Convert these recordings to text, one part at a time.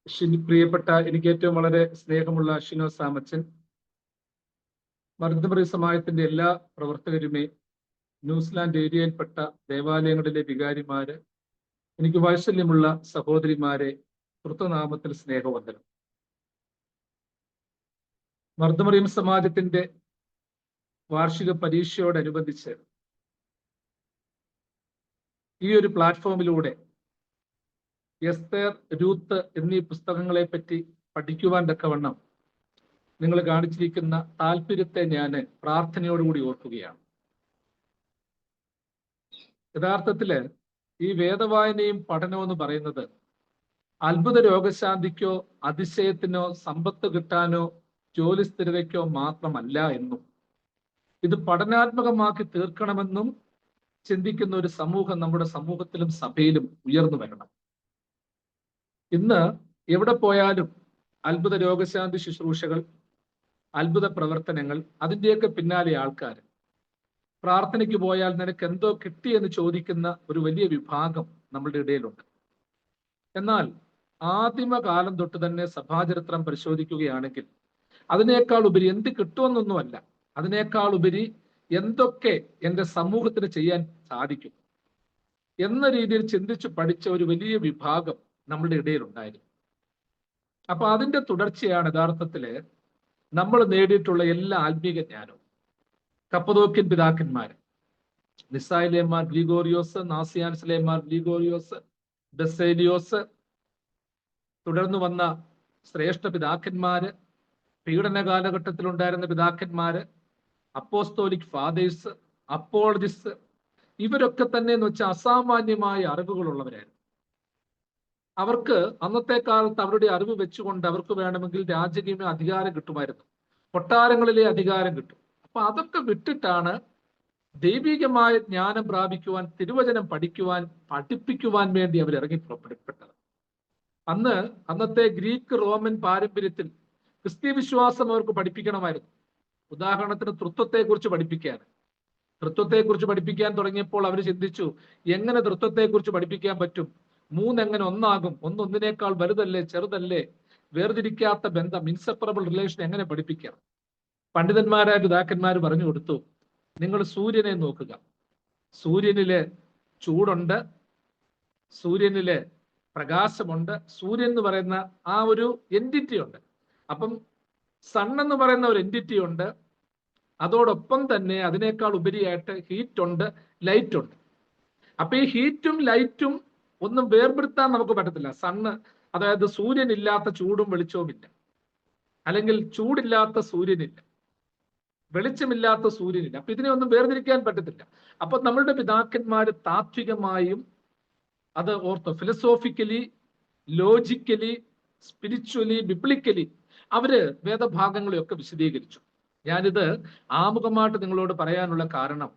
പ്രിയപ്പെട്ട എനിക്ക് ഏറ്റവും വളരെ സ്നേഹമുള്ള ഷിനോ സാമച്ചൻ, മർദ്ദമറി സമാജത്തിന്റെ എല്ലാ പ്രവർത്തകരുമേ, ന്യൂസിലാൻഡ് ഏരിയയിൽപ്പെട്ട ദേവാലയങ്ങളിലെ വികാരിമാര്, എനിക്ക് വാത്സല്യമുള്ള സഹോദരിമാരെ, കൃതനാമത്തിൽ സ്നേഹവന്ദനം. മർദ്ദമറിയം സമാജത്തിന്റെ വാർഷിക പരീക്ഷയോടനുബന്ധിച്ച് ഈ ഒരു പ്ലാറ്റ്ഫോമിലൂടെ എസ്തേർ, രൂത്ത് എന്നീ പുസ്തകങ്ങളെ പറ്റി പഠിക്കുവാൻ തക്കവണ്ണം നിങ്ങൾ കാണിച്ചിരിക്കുന്ന താല്പര്യത്തെ ഞാൻ പ്രാർത്ഥനയോടുകൂടി ഓർക്കുകയാണ്. യഥാർത്ഥത്തില് ഈ വേദവായനയും പഠനവും എന്ന് പറയുന്നത് അത്ഭുത രോഗശാന്തിക്കോ അതിശയത്തിനോ സമ്പത്ത് കിട്ടാനോ ജോലി സ്ഥിരതയ്ക്കോ മാത്രമല്ല എന്നും ഇത് പഠനാത്മകമാക്കി തീർക്കണമെന്നും ചിന്തിക്കുന്ന ഒരു സമൂഹം നമ്മുടെ സമൂഹത്തിലും സഭയിലും ഉയർന്നു വരണം. ഇന്ന് എവിടെ പോയാലും അത്ഭുത രോഗശാന്തി ശുശ്രൂഷകൾ, അത്ഭുത പ്രവർത്തനങ്ങൾ, അതിൻ്റെയൊക്കെ പിന്നാലെ ആൾക്കാർ. പ്രാർത്ഥനയ്ക്ക് പോയാൽ നിനക്ക് എന്തോ കിട്ടിയെന്ന് ചോദിക്കുന്ന ഒരു വലിയ വിഭാഗം നമ്മളുടെ ഇടയിലുണ്ട്. എന്നാൽ ആദിമകാലം തൊട്ട് തന്നെ സഭാചരിത്രം പരിശോധിക്കുകയാണെങ്കിൽ അതിനേക്കാൾ ഉപരി എന്ത് കിട്ടുമെന്നൊന്നുമല്ല, അതിനേക്കാൾ ഉപരി എന്തൊക്കെ എൻ്റെ സമൂഹത്തിന് ചെയ്യാൻ സാധിക്കും എന്ന രീതിയിൽ ചിന്തിച്ച് പഠിച്ച ഒരു വലിയ വിഭാഗം നമ്മളുടെ ഇടയിലുണ്ടായിരുന്നു. അപ്പൊ അതിന്റെ തുടർച്ചയാണ് യഥാർത്ഥത്തില് നമ്മൾ നേടിയിട്ടുള്ള എല്ലാ ആത്മീക ജ്ഞാനവും. കപ്പദോക്യൻ പിതാക്കന്മാര്, നിസായിലേമാർ ഗ്രിഗോറിയോസ്, നാസിയാൻസിലേമാർ ഗ്രിഗോറിയോസ്, ബെസേലിയോസ്, തുടർന്ന് വന്ന ശ്രേഷ്ഠ പിതാക്കന്മാര്, പീഡന കാലഘട്ടത്തിൽ ഉണ്ടായിരുന്ന പിതാക്കന്മാര്, അപ്പോസ്തോലിക് ഫാദേഴ്സ്, അപ്പോളജിസ്റ്റ്, ഇവരൊക്കെ തന്നെ എന്ന് വെച്ചാൽ അസാമാന്യമായ അറിവുകളുള്ളവരായിരുന്നു. അവർക്ക് അന്നത്തെ കാലത്ത് അവരുടെ അറിവ് വെച്ചുകൊണ്ട് അവർക്ക് വേണമെങ്കിൽ രാജകീയ അധികാരം കിട്ടുമായിരുന്നു, കൊട്ടാരങ്ങളിലെ അധികാരം കിട്ടും. അപ്പൊ അതൊക്കെ വിട്ടിട്ടാണ് ദൈവികമായ ജ്ഞാനം പ്രാപിക്കുവാൻ, തിരുവചനം പഠിക്കുവാൻ, പഠിപ്പിക്കുവാൻ വേണ്ടി അവർ ഇറങ്ങി പുറപ്പെടുപ്പെട്ടത്. അന്നത്തെ ഗ്രീക്ക് റോമൻ പാരമ്പര്യത്തിൽ ക്രിസ്തീയ വിശ്വാസം അവർക്ക് പഠിപ്പിക്കണമായിരുന്നു. ഉദാഹരണത്തിന് തൃത്വത്തെക്കുറിച്ച് പഠിപ്പിക്കാൻ. തൃത്വത്തെക്കുറിച്ച് പഠിപ്പിക്കാൻ തുടങ്ങിയപ്പോൾ അവർ ചിന്തിച്ചു, എങ്ങനെ തൃത്വത്തെക്കുറിച്ച് പഠിപ്പിക്കാൻ പറ്റും? മൂന്നെങ്ങനെ ഒന്നാകും? ഒന്നൊന്നിനേക്കാൾ വലുതല്ലേ, ചെറുതല്ലേ? വേർതിരിക്കാത്ത ബന്ധം, ഇൻസെപ്പറബിൾ റിലേഷൻ എങ്ങനെ പഠിപ്പിക്കാം? പണ്ഡിതന്മാരായ പിതാക്കന്മാർ പറഞ്ഞു കൊടുത്തു, നിങ്ങൾ സൂര്യനെ നോക്കുക. സൂര്യനില് ചൂടുണ്ട്, സൂര്യനില് പ്രകാശമുണ്ട്, സൂര്യൻ എന്ന് പറയുന്ന ആ ഒരു എൻറ്റിറ്റി ഉണ്ട്. അപ്പം സൺ എന്ന് പറയുന്ന ഒരു എൻറ്റിറ്റി ഉണ്ട്, അതോടൊപ്പം തന്നെ അതിനേക്കാൾ ഉപരിയായിട്ട് ഹീറ്റ് ഉണ്ട്, ലൈറ്റ് ഉണ്ട്. അപ്പൊ ഈ ഹീറ്റും ലൈറ്റും ഒന്നും വേർപെടുത്താൻ നമുക്ക് പറ്റത്തില്ല. സണ്ണ്, അതായത് സൂര്യൻ ഇല്ലാത്ത ചൂടും വെളിച്ചവും ഇല്ല, അല്ലെങ്കിൽ ചൂടില്ലാത്ത സൂര്യനില്ല, വെളിച്ചമില്ലാത്ത സൂര്യനില്ല. അപ്പൊ ഇതിനെ ഒന്നും വേർതിരിക്കാൻ പറ്റത്തില്ല. അപ്പൊ നമ്മളുടെ പിതാക്കന്മാര് താത്വികമായും, അത് ഓർത്തോ, ഫിലോസോഫിക്കലി, ലോജിക്കലി, സ്പിരിച്വലി, ബിബ്ലിക്കലി അവര് വേദഭാഗങ്ങളെയൊക്കെ വിശദീകരിച്ചു. ഞാനിത് ആമുഖമായിട്ട് നിങ്ങളോട് പറയാനുള്ള കാരണം,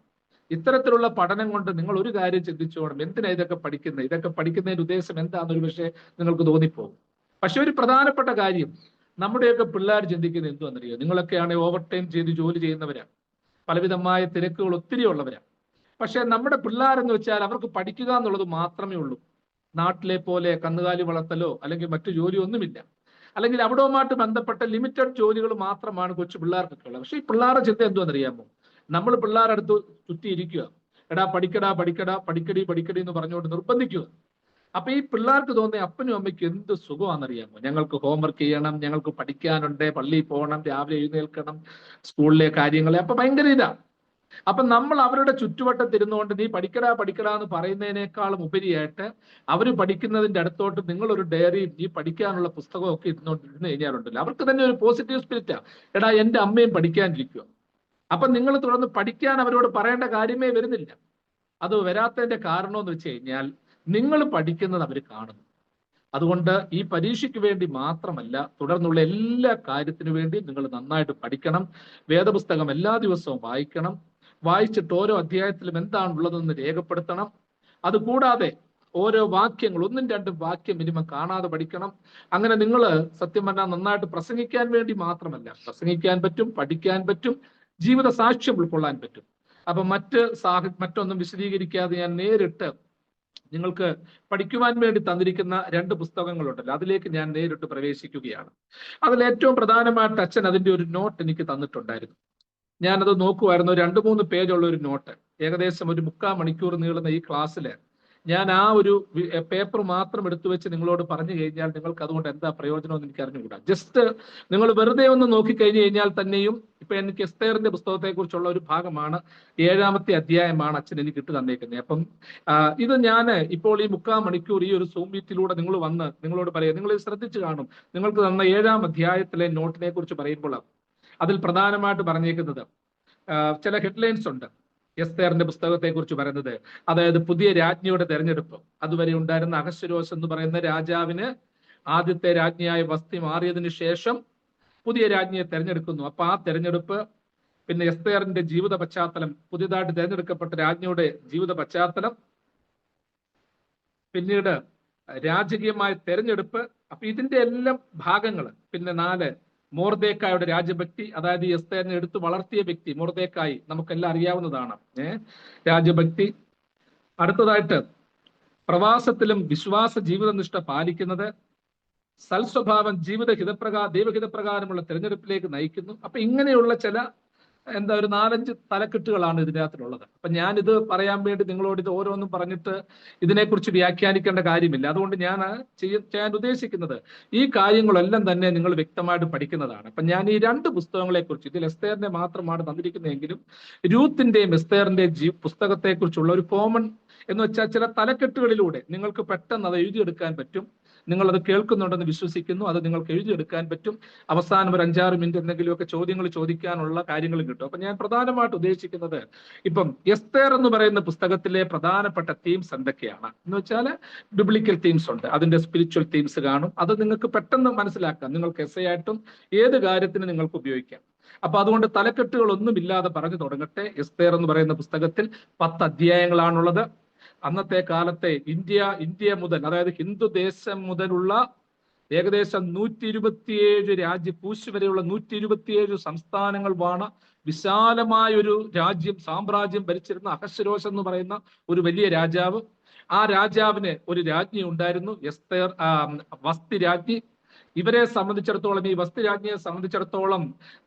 ഇത്തരത്തിലുള്ള പഠനം കൊണ്ട് നിങ്ങൾ ഒരു കാര്യം ചിന്തിച്ചോണം, എന്തിനാ ഇതൊക്കെ പഠിക്കുന്നത്? ഇതൊക്കെ പഠിക്കുന്നതിന്റെ ഉദ്ദേശം എന്താണെന്നൊരു പക്ഷേ നിങ്ങൾക്ക് തോന്നിപ്പോകും. പക്ഷെ ഒരു പ്രധാനപ്പെട്ട കാര്യം, നമ്മുടെയൊക്കെ പിള്ളേർ ചിന്തിക്കുന്നത് എന്തുവെന്നറിയോ? നിങ്ങളൊക്കെയാണ് ഓവർ ടൈം ചെയ്ത് ജോലി ചെയ്യുന്നവരാണ്, പലവിധമായ തിരക്കുകൾ ഒത്തിരി ഉള്ളവരാണ്. പക്ഷെ നമ്മുടെ പിള്ളേരെന്ന് വെച്ചാൽ അവർക്ക് പഠിക്കുക എന്നുള്ളത് മാത്രമേ ഉള്ളൂ. നാട്ടിലെ പോലെ കന്നുകാലി വളർത്തലോ അല്ലെങ്കിൽ മറ്റു ജോലിയോ ഒന്നുമില്ല, അല്ലെങ്കിൽ അവിടവുമായിട്ട് ബന്ധപ്പെട്ട ലിമിറ്റഡ് ജോലികൾ മാത്രമാണ് കൊച്ചു പിള്ളേർക്കൊക്കെ ഉള്ളത്. പക്ഷെ ഈ പിള്ളേരുടെ ചിന്ത എന്തുവെന്നറിയാമോ? നമ്മൾ പിള്ളേരുടെ അടുത്ത് ചുറ്റിയിരിക്കുക, എടാ പഠിക്കടാ പഠിക്കടാ, പഠിക്കടി പഠിക്കടി എന്ന് പറഞ്ഞുകൊണ്ട് നിർബന്ധിക്കുക. അപ്പൊ ഈ പിള്ളേർക്ക് തോന്നിയ അപ്പനും അമ്മയ്ക്കും എന്ത് സുഖമാണെന്നറിയാമോ? ഞങ്ങൾക്ക് ഹോംവർക്ക് ചെയ്യണം, ഞങ്ങൾക്ക് പഠിക്കാനുണ്ട്, പള്ളിയിൽ പോകണം, രാവിലെ എഴുന്നേൽക്കണം, സ്കൂളിലെ കാര്യങ്ങളെ. അപ്പൊ ഭയങ്കര ഇതാ. അപ്പൊ നമ്മൾ അവരുടെ ചുറ്റുവട്ടത്തിരുന്നുകൊണ്ട് നീ പഠിക്കടാ പഠിക്കടാ എന്ന് പറയുന്നതിനേക്കാളും ഉപരിയായിട്ട് അവര് പഠിക്കുന്നതിന്റെ അടുത്തോട്ട് നിങ്ങളൊരു ഡയറിയും നീ പഠിക്കാനുള്ള പുസ്തകവും ഒക്കെ ഇരുന്നു കഴിഞ്ഞാലുണ്ടല്ലോ, അവർക്ക് തന്നെ ഒരു പോസിറ്റീവ് സ്പിരിറ്റാ. എടാ എന്റെ അമ്മയും പഠിക്കാനിരിക്കുക. അപ്പൊ നിങ്ങൾ തുടർന്ന് പഠിക്കാൻ അവരോട് പറയേണ്ട കാര്യമേ വരുന്നില്ല. അത് വരാത്തതിന്റെ കാരണം എന്ന് വെച്ച് കഴിഞ്ഞാൽ നിങ്ങൾ പഠിക്കുന്നത് അവർ കാണുന്നു. അതുകൊണ്ട് ഈ പരീക്ഷയ്ക്ക് വേണ്ടി മാത്രമല്ല, തുടർന്നുള്ള എല്ലാ കാര്യത്തിനു വേണ്ടി നിങ്ങൾ നന്നായിട്ട് പഠിക്കണം. വേദപുസ്തകം എല്ലാ ദിവസവും വായിക്കണം. വായിച്ചിട്ട് ഓരോ അധ്യായത്തിലും എന്താണുള്ളതെന്ന് രേഖപ്പെടുത്തണം. അതുകൂടാതെ ഓരോ വാക്യങ്ങൾ, 1-2 വാക്യം മിനിമം കാണാതെ പഠിക്കണം. അങ്ങനെ നിങ്ങൾ സത്യം പറഞ്ഞാൽ നന്നായിട്ട് പ്രസംഗിക്കാൻ വേണ്ടി മാത്രമല്ല, പ്രസംഗിക്കാൻ പറ്റും, പഠിക്കാൻ പറ്റും, ജീവിത സാക്ഷ്യം ഉൾക്കൊള്ളാൻ പറ്റും. അപ്പൊ മറ്റൊന്നും വിശദീകരിക്കാതെ ഞാൻ നേരിട്ട് നിങ്ങൾക്ക് പഠിക്കുവാൻ വേണ്ടി തന്നിരിക്കുന്ന 2 പുസ്തകങ്ങളുണ്ടല്ലോ, അതിലേക്ക് ഞാൻ നേരിട്ട് പ്രവേശിക്കുകയാണ്. അതിൽ ഏറ്റവും പ്രധാനമായിട്ട് അച്ഛൻ അതിന്റെ ഒരു നോട്ട് എനിക്ക് തന്നിട്ടുണ്ടായിരുന്നു. ഞാനത് നോക്കുമായിരുന്നു. 2-3 പേജുള്ള ഒരു നോട്ട്. ഏകദേശം ഒരു 3/4 മണിക്കൂർ നീളുന്ന ഈ ക്ലാസ്സിൽ ഞാൻ ആ ഒരു പേപ്പർ മാത്രം എടുത്തു വെച്ച് നിങ്ങളോട് പറഞ്ഞു കഴിഞ്ഞാൽ നിങ്ങൾക്ക് അതുകൊണ്ട് എന്താ പ്രയോജനം എന്ന് എനിക്ക് അറിഞ്ഞുകൂടാ. ജസ്റ്റ് നിങ്ങൾ വെറുതെ ഒന്ന് നോക്കിക്കഴിഞ്ഞു കഴിഞ്ഞാൽ തന്നെയും, ഇപ്പൊ എനിക്ക് എസ്തേറിന്റെ പുസ്തകത്തെ കുറിച്ചുള്ള ഒരു ഭാഗമാണ്, 7ാമത്തെ അധ്യായമാണ് അച്ഛൻ എനിക്ക് ഇട്ട് തന്നേക്കുന്നത്. അപ്പം ഇത് ഞാൻ ഇപ്പോൾ ഈ 3/4 മണിക്കൂർ ഈ ഒരു സൂം മീറ്റിലൂടെ നിങ്ങൾ വന്ന് നിങ്ങളോട് പറയാം. നിങ്ങൾ ഇത് ശ്രദ്ധിച്ചു കാണും. നിങ്ങൾക്ക് തന്ന 7ാം അധ്യായത്തിലെ നോട്ടിനെ കുറിച്ച് പറയുമ്പോൾ അതിൽ പ്രധാനമായിട്ട് പറഞ്ഞേക്കുന്നത് ചില ഹെഡ്ലൈൻസ് ഉണ്ട്. എസ്തേറിന്റെ പുസ്തകത്തെ കുറിച്ച് പറയുന്നത്, അതായത് പുതിയ രാജ്ഞിയുടെ തെരഞ്ഞെടുപ്പ്. അതുവരെ ഉണ്ടായിരുന്ന അഹശ്വേരോശ് എന്ന് പറയുന്ന രാജാവിന് ആദ്യത്തെ രാജ്ഞിയായ വസ്തി മാറിയതിനു ശേഷം പുതിയ രാജ്ഞിയെ തെരഞ്ഞെടുക്കുന്നു. അപ്പൊ ആ തെരഞ്ഞെടുപ്പ്, പിന്നെ എസ്തേറിന്റെ ജീവിത പശ്ചാത്തലം, പുതിയതായിട്ട് തെരഞ്ഞെടുക്കപ്പെട്ട രാജ്ഞിയുടെ ജീവിത പശ്ചാത്തലം, പിന്നീട് രാജകീയമായ തെരഞ്ഞെടുപ്പ്. അപ്പൊ ഇതിന്റെ എല്ലാം ഭാഗങ്ങൾ. പിന്നെ 4 മൊർദെഖായിയുടെ രാജഭക്തി, അതായത് ഈ എസ്തേറിനെ എടുത്ത് വളർത്തിയ വ്യക്തി മൊർദെഖായി, നമുക്കെല്ലാം അറിയാവുന്നതാണ്. രാജഭക്തി. അടുത്തതായിട്ട് പ്രവാസത്തിലും വിശ്വാസ ജീവിതനിഷ്ഠ പാലിക്കുന്നത്, സൽസ്വഭാവം ദൈവഹിതപ്രകാരമുള്ള തെരഞ്ഞെടുപ്പിലേക്ക് നയിക്കുന്നു. അപ്പൊ ഇങ്ങനെയുള്ള ചില ഒരു 4-5 തലക്കെട്ടുകളാണ് ഇതിനകത്തിലുള്ളത്. അപ്പൊ ഞാനിത് പറയാൻ വേണ്ടി നിങ്ങളോട് ഇത് ഓരോന്നും പറഞ്ഞിട്ട് ഇതിനെക്കുറിച്ച് വ്യാഖ്യാനിക്കേണ്ട കാര്യമില്ല. അതുകൊണ്ട് ഞാൻ ചെയ്യാൻ ഉദ്ദേശിക്കുന്നത് ഈ കാര്യങ്ങളെല്ലാം തന്നെ നിങ്ങൾ വ്യക്തമായിട്ട് പഠിക്കുന്നതാണ്. അപ്പൊ ഞാൻ ഈ 2 പുസ്തകങ്ങളെ കുറിച്ച്, ഇതിൽ എസ്തേറിനെ മാത്രമാണ് തന്നിരിക്കുന്നതെങ്കിലും രൂത്തിന്റെയും എസ്തേറിന്റെയും പുസ്തകത്തെ കുറിച്ചുള്ള ഒരു കോമൺ എന്ന് വെച്ചാൽ ചില തലക്കെട്ടുകളിലൂടെ നിങ്ങൾക്ക് പെട്ടെന്ന് അത് എഴുതിയെടുക്കാൻ പറ്റും. നിങ്ങളത് കേൾക്കുന്നുണ്ടെന്ന് വിശ്വസിക്കുന്നു. അത് നിങ്ങൾക്ക് എഴുതിയെടുക്കാൻ പറ്റും. അവസാനം ഒരു 5-6 മിനിറ്റ് എന്തെങ്കിലുമൊക്കെ ചോദ്യങ്ങൾ ചോദിക്കാനുള്ള കാര്യങ്ങളും കിട്ടും. അപ്പൊ ഞാൻ പ്രധാനമായിട്ട് ഉദ്ദേശിക്കുന്നത്, ഇപ്പം എസ്തേർ എന്ന് പറയുന്ന പുസ്തകത്തിലെ പ്രധാനപ്പെട്ട തീംസ് എന്തൊക്കെയാണ് എന്ന് വെച്ചാൽ, ബിബ്ലിക്കൽ തീംസ് ഉണ്ട്, അതിന്റെ സ്പിരിച്വൽ തീംസ് കാണും. അത് നിങ്ങൾക്ക് പെട്ടെന്ന് മനസ്സിലാക്കാം. നിങ്ങൾക്ക് എസ്സേ ആയിട്ടും ഏത് കാര്യത്തിന് നിങ്ങൾക്ക് ഉപയോഗിക്കാം. അപ്പൊ അതുകൊണ്ട് തലക്കെട്ടുകളൊന്നും ഇല്ലാതെ പറഞ്ഞു തുടങ്ങട്ടെ. എസ്തേർ എന്ന് പറയുന്ന പുസ്തകത്തിൽ 10 അധ്യായങ്ങളാണുള്ളത്. അന്നത്തെ കാലത്തെ ഇന്ത്യ മുതൽ, അതായത് ഹിന്ദു ദേശം മുതലുള്ള ഏകദേശം 127 പൂശ് വരെയുള്ള 127 സംസ്ഥാനങ്ങളുമാണ് വിശാലമായ ഒരു സാമ്രാജ്യം ഭരിച്ചിരുന്ന അഹശ്വേരോശ് എന്ന് പറയുന്ന ഒരു വലിയ രാജാവ്. ആ രാജാവിന് ഒരു രാജ്ഞി ഉണ്ടായിരുന്നു, എസ്തേർ, വസ്തി രാജ്ഞി. ഇവരെ സംബന്ധിച്ചിടത്തോളം, ഈ വസ്തി രാജ്ഞിയെ സംബന്ധിച്ചിടത്തോളം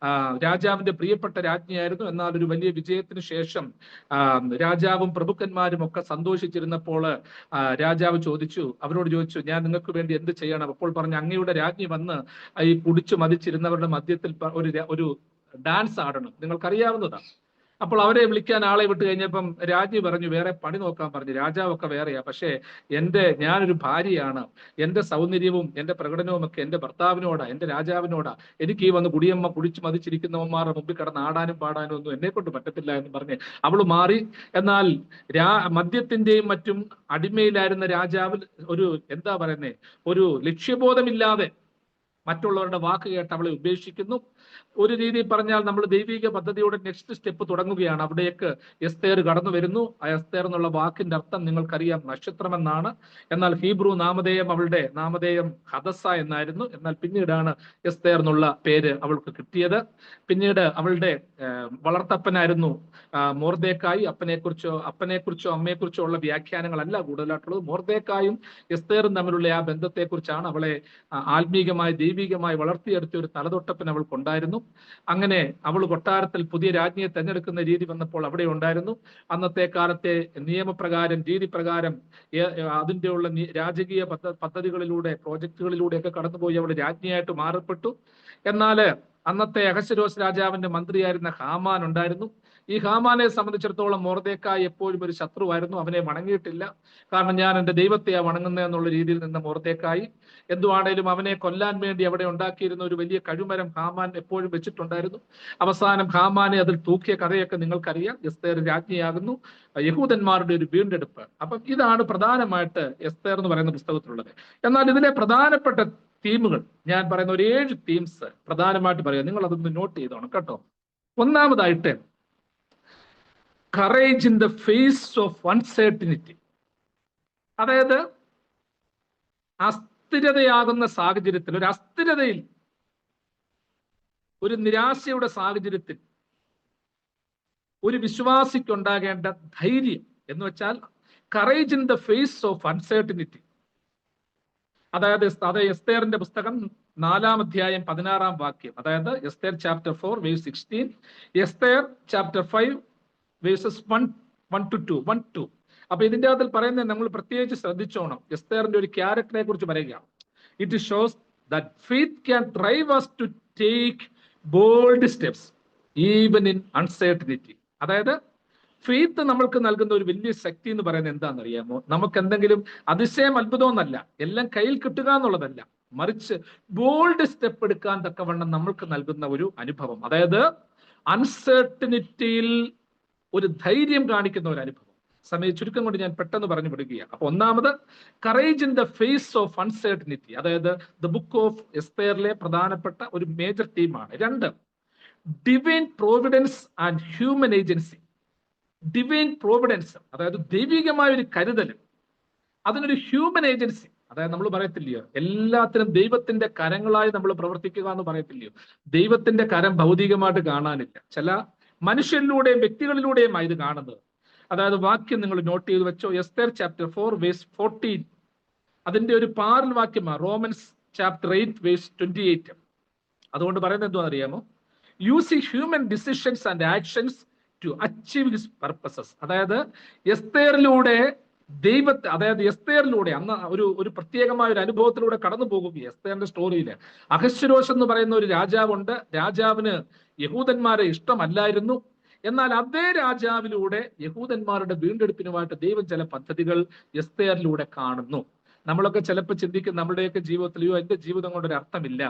രാജാവിന്റെ പ്രിയപ്പെട്ട രാജ്ഞിയായിരുന്നു. എന്നാൽ ഒരു വലിയ വിജയത്തിന് ശേഷം രാജാവും പ്രഭുക്കന്മാരും ഒക്കെ സന്തോഷിച്ചിരുന്നപ്പോൾ രാജാവ് അവരോട് ചോദിച്ചു, ഞാൻ നിങ്ങൾക്ക് വേണ്ടി എന്ത് ചെയ്യണം? അപ്പോൾ പറഞ്ഞു, അങ്ങയുടെ രാജ്ഞി വന്ന് ഈ കുടിച്ചു മതിച്ചിരുന്നവരുടെ മധ്യത്തിൽ ഒരു ഡാൻസ് ആടണം. നിങ്ങൾക്കറിയാവുന്നതാണ്. അപ്പോൾ അവരെ വിളിക്കാൻ ആളെ വിട്ട് കഴിഞ്ഞപ്പം രാജ്ഞി പറഞ്ഞു, വേറെ പണി നോക്കാൻ പറഞ്ഞു. രാജാവൊക്കെ വേറെയാ, പക്ഷേ ഞാനൊരു ഭാര്യയാണ്. എന്റെ സൗന്ദര്യവും എന്റെ പ്രകടനവും ഒക്കെ എന്റെ ഭർത്താവിനോടാ, എന്റെ രാജാവിനോടാ. എനിക്ക് ഈ വന്ന് കുടിച്ചു മതിച്ചിരിക്കുന്നവന്മാരുടെ മുമ്പിൽ കിടന്ന് ആടാനും പാടാനും ഒന്നും എന്നെ കൊണ്ട് പറ്റത്തില്ല എന്ന് പറഞ്ഞ് അവള് മാറി. എന്നാൽ മദ്യത്തിന്റെയും മറ്റും അടിമയിലായിരുന്ന രാജാവിൽ ഒരു ലക്ഷ്യബോധമില്ലാതെ മറ്റുള്ളവരുടെ വാക്ക് കേട്ട് അവളെ ഉപേക്ഷിക്കുന്നു. ഒരു രീതിയിൽ പറഞ്ഞാൽ നമ്മൾ ദൈവിക പദ്ധതിയുടെ നെക്സ്റ്റ് സ്റ്റെപ്പ് തുടങ്ങുകയാണ്. അവിടേക്ക് എസ്തേർ കടന്നു വരുന്നു. ആ എസ്തേർ എന്നുള്ള വാക്കിന്റെ അർത്ഥം നിങ്ങൾക്കറിയാം, നക്ഷത്രം എന്നാണ്. എന്നാൽ ഹീബ്രു അവളുടെ നാമധേയം ഹദസ എന്നായിരുന്നു. എന്നാൽ പിന്നീടാണ് എസ്തേർ എന്നുള്ള പേര് അവൾക്ക് കിട്ടിയത്. പിന്നീട് അവളുടെ വളർത്തപ്പനായിരുന്നു മൊർദെഖായി. അപ്പനെക്കുറിച്ചോ അമ്മയെക്കുറിച്ചോ ഉള്ള വ്യാഖ്യാനങ്ങളല്ല കൂടുതലായിട്ടുള്ളത്. മൊർദെഖായും എസ്തേറും തമ്മിലുള്ള ആ ബന്ധത്തെക്കുറിച്ചാണ്. അവളെ ആത്മീകമായി ദൈവികമായി വളർത്തിയെടുത്ത ഒരു തലതൊട്ടപ്പൻ അവൾക്കുണ്ടായിരുന്നു. അങ്ങനെ അവൾ കൊട്ടാരത്തിൽ പുതിയ രാജ്ഞിയെ തെരഞ്ഞെടുക്കുന്ന രീതി വന്നപ്പോൾ അവിടെ ഉണ്ടായിരുന്നു. അന്നത്തെ കാലത്തെ നിയമപ്രകാരം, രീതിപ്രകാരം അതിൻ്റെ ഉള്ള രാജകീയ പദ്ധതികളിലൂടെ, പ്രോജക്റ്റുകളിലൂടെ ഒക്കെ കടന്നുപോയി അവൾ രാജ്ഞിയായിട്ട് മാറപ്പെട്ടു. എന്നാൽ അന്നത്തെ അഹശ്വേരോശ് രാജാവിന്റെ മന്ത്രിയായിരുന്ന ഹാമാൻ ഉണ്ടായിരുന്നു. ഈ ഹാമാനെ സംബന്ധിച്ചിടത്തോളം മൊർദെഖായി എപ്പോഴും ഒരു ശത്രുവായിരുന്നു. അവനെ വണങ്ങിയിട്ടില്ല. കാരണം ഞാൻ എൻ്റെ ദൈവത്തെയാ വണങ്ങുന്നത് എന്നുള്ള രീതിയിൽ നിന്ന് മൊർദെഖായി എന്തുവാണേലും അവനെ കൊല്ലാൻ വേണ്ടി അവിടെ ഉണ്ടാക്കിയിരുന്ന ഒരു വലിയ കഴുമരം ഹാമാൻ എപ്പോഴും വെച്ചിട്ടുണ്ടായിരുന്നു. അവസാനം ഹാമാനെ അതിൽ തൂക്കിയ കഥയൊക്കെ നിങ്ങൾക്കറിയാം. എസ്തേർ രാജ്ഞിയാകുന്നു, യഹൂദന്മാരുടെ ഒരു വീണ്ടെടുപ്പ്. അപ്പം ഇതാണ് പ്രധാനമായിട്ട് എസ്തേർ എന്ന് പറയുന്ന പുസ്തകത്തിലുള്ളത്. എന്നാൽ ഇതിലെ പ്രധാനപ്പെട്ട തീമുകൾ ഞാൻ പറയുന്ന ഒരു 7 തീംസ് പ്രധാനമായിട്ട് പറയാം. നിങ്ങൾ അതൊന്ന് നോട്ട് ചെയ്തോണം കേട്ടോ. ഒന്നാമതായിട്ട്, courage in the face of uncertainty. അതായത് അസ്ഥിരതയാകുന്ന സാഹചര്യത്തിൽ, ഒരു അസ്ഥിരതയിൽ, ഒരു നിരാശയുടെ സാഹചര്യത്തിൽ ഒരു വിശ്വാസിക്കുണ്ടാകേണ്ട ധൈര്യം എന്ന് വെച്ചാൽ courage in the face of uncertainty. അതായത് എസ്തേറിന്റെ പുസ്തകം 4-ാം അധ്യായം 16-ാം വാക്യം, അതായത് Esther chapter 4 verse 16, Esther chapter 5 verses 1-2. അപ്പൊ ഇതിന്റെ അകത്തിൽ പറയുന്നത് നമ്മൾ പ്രത്യേകിച്ച് ശ്രദ്ധിച്ചോണം. എസ്തേറിന്റെ ഒരു ക്യാരക്ടറെ കുറിച്ച് പറയുകയാണ്. It shows that faith can drive us to take bold steps even in uncertainty. അതായത് ഫെയ്ത്ത് നമ്മൾക്ക് നൽകുന്ന ഒരു വലിയ ശക്തി എന്ന് പറയുന്നത് എന്താണെന്ന് അറിയാമോ? നമുക്ക് എന്തെങ്കിലും അതിശയം അത്ഭുതമൊന്നല്ല, എല്ലാം കയ്യിൽ കിട്ടുക എന്നുള്ളതല്ല, മറിച്ച് ബോൾഡ് സ്റ്റെപ്പ് എടുക്കാൻ തക്കവണ്ണം നമ്മൾക്ക് നൽകുന്ന ഒരു അനുഭവം. അതായത് അൺസർട്ടനിറ്റിയിൽ ഒരു ധൈര്യം കാണിക്കുന്ന ഒരു അനുഭവം. സമയ ചുരുക്കം കൊണ്ട് ഞാൻ പെട്ടെന്ന് പറഞ്ഞു വിടുകയാണ്. അപ്പൊ ഒന്നാമത് courage in the face of uncertainty, അതായത് ദ ബുക്ക് ഓഫ് എസ്തേറിലെ പ്രധാനപ്പെട്ട ഒരു മേജർ തീമാണ്. 2, divine providence and human agency. Divine providence, അതായത് ദൈവികമായ ഒരു കരുതൽ, അതിനൊരു ഹ്യൂമൻ ഏജൻസി. അതായത് നമ്മൾ പറയത്തില്ലയോ, എല്ലാത്തിനും ദൈവത്തിന്റെ കരങ്ങളായി നമ്മൾ പ്രവർത്തിക്കുക എന്ന് പറയത്തില്ലയോ? ദൈവത്തിന്റെ കരം ഭൗതികമായിട്ട് കാണാനില്ല, ചില മനുഷ്യരിലൂടെയും വ്യക്തികളിലൂടെയും ഇത് കാണുന്നത്. അതായത് വാക്യം നിങ്ങൾ നോട്ട് ചെയ്ത് വെച്ചോ. എസ്തേർ ചാപ്റ്റർ 4 വേഴ്സ് 14, അതിന്റെ ഒരു പാരൽ വാക്യമാണ് റോമൻസ് ചാപ്റ്റർ 8 വേഴ്സ് 28. അതുകൊണ്ട് പറയുന്നത് എന്താണെന്ന് അറിയാമോ? Using human decisions and actions to achieve his purposes. അതായത് എസ്തേറിലൂടെ ദൈവത്തെ, അതായത് എസ്തേറിലൂടെ അന്ന് ഒരു പ്രത്യേകമായ ഒരു അനുഭവത്തിലൂടെ കടന്നു പോകുകയാണ്. എസ്തേറിന്റെ സ്റ്റോറിയില് അഹശ്വേരോശ് എന്ന് പറയുന്ന ഒരു രാജാവുണ്ട്. രാജാവിന് യഹൂദന്മാരെ ഇഷ്ടമല്ലായിരുന്നു. എന്നാൽ അതേ രാജാവിലൂടെ യഹൂദന്മാരുടെ വീണ്ടെടുപ്പിനുമായിട്ട് ദൈവം ചില പദ്ധതികൾ എസ്തേറിലൂടെ കാണുന്നു. നമ്മളൊക്കെ ചിലപ്പോൾ ചിന്തിക്കും നമ്മുടെയൊക്കെ ജീവിതത്തിലെയോ എന്റെ ജീവിതം കൊണ്ടൊരു അർത്ഥമില്ല,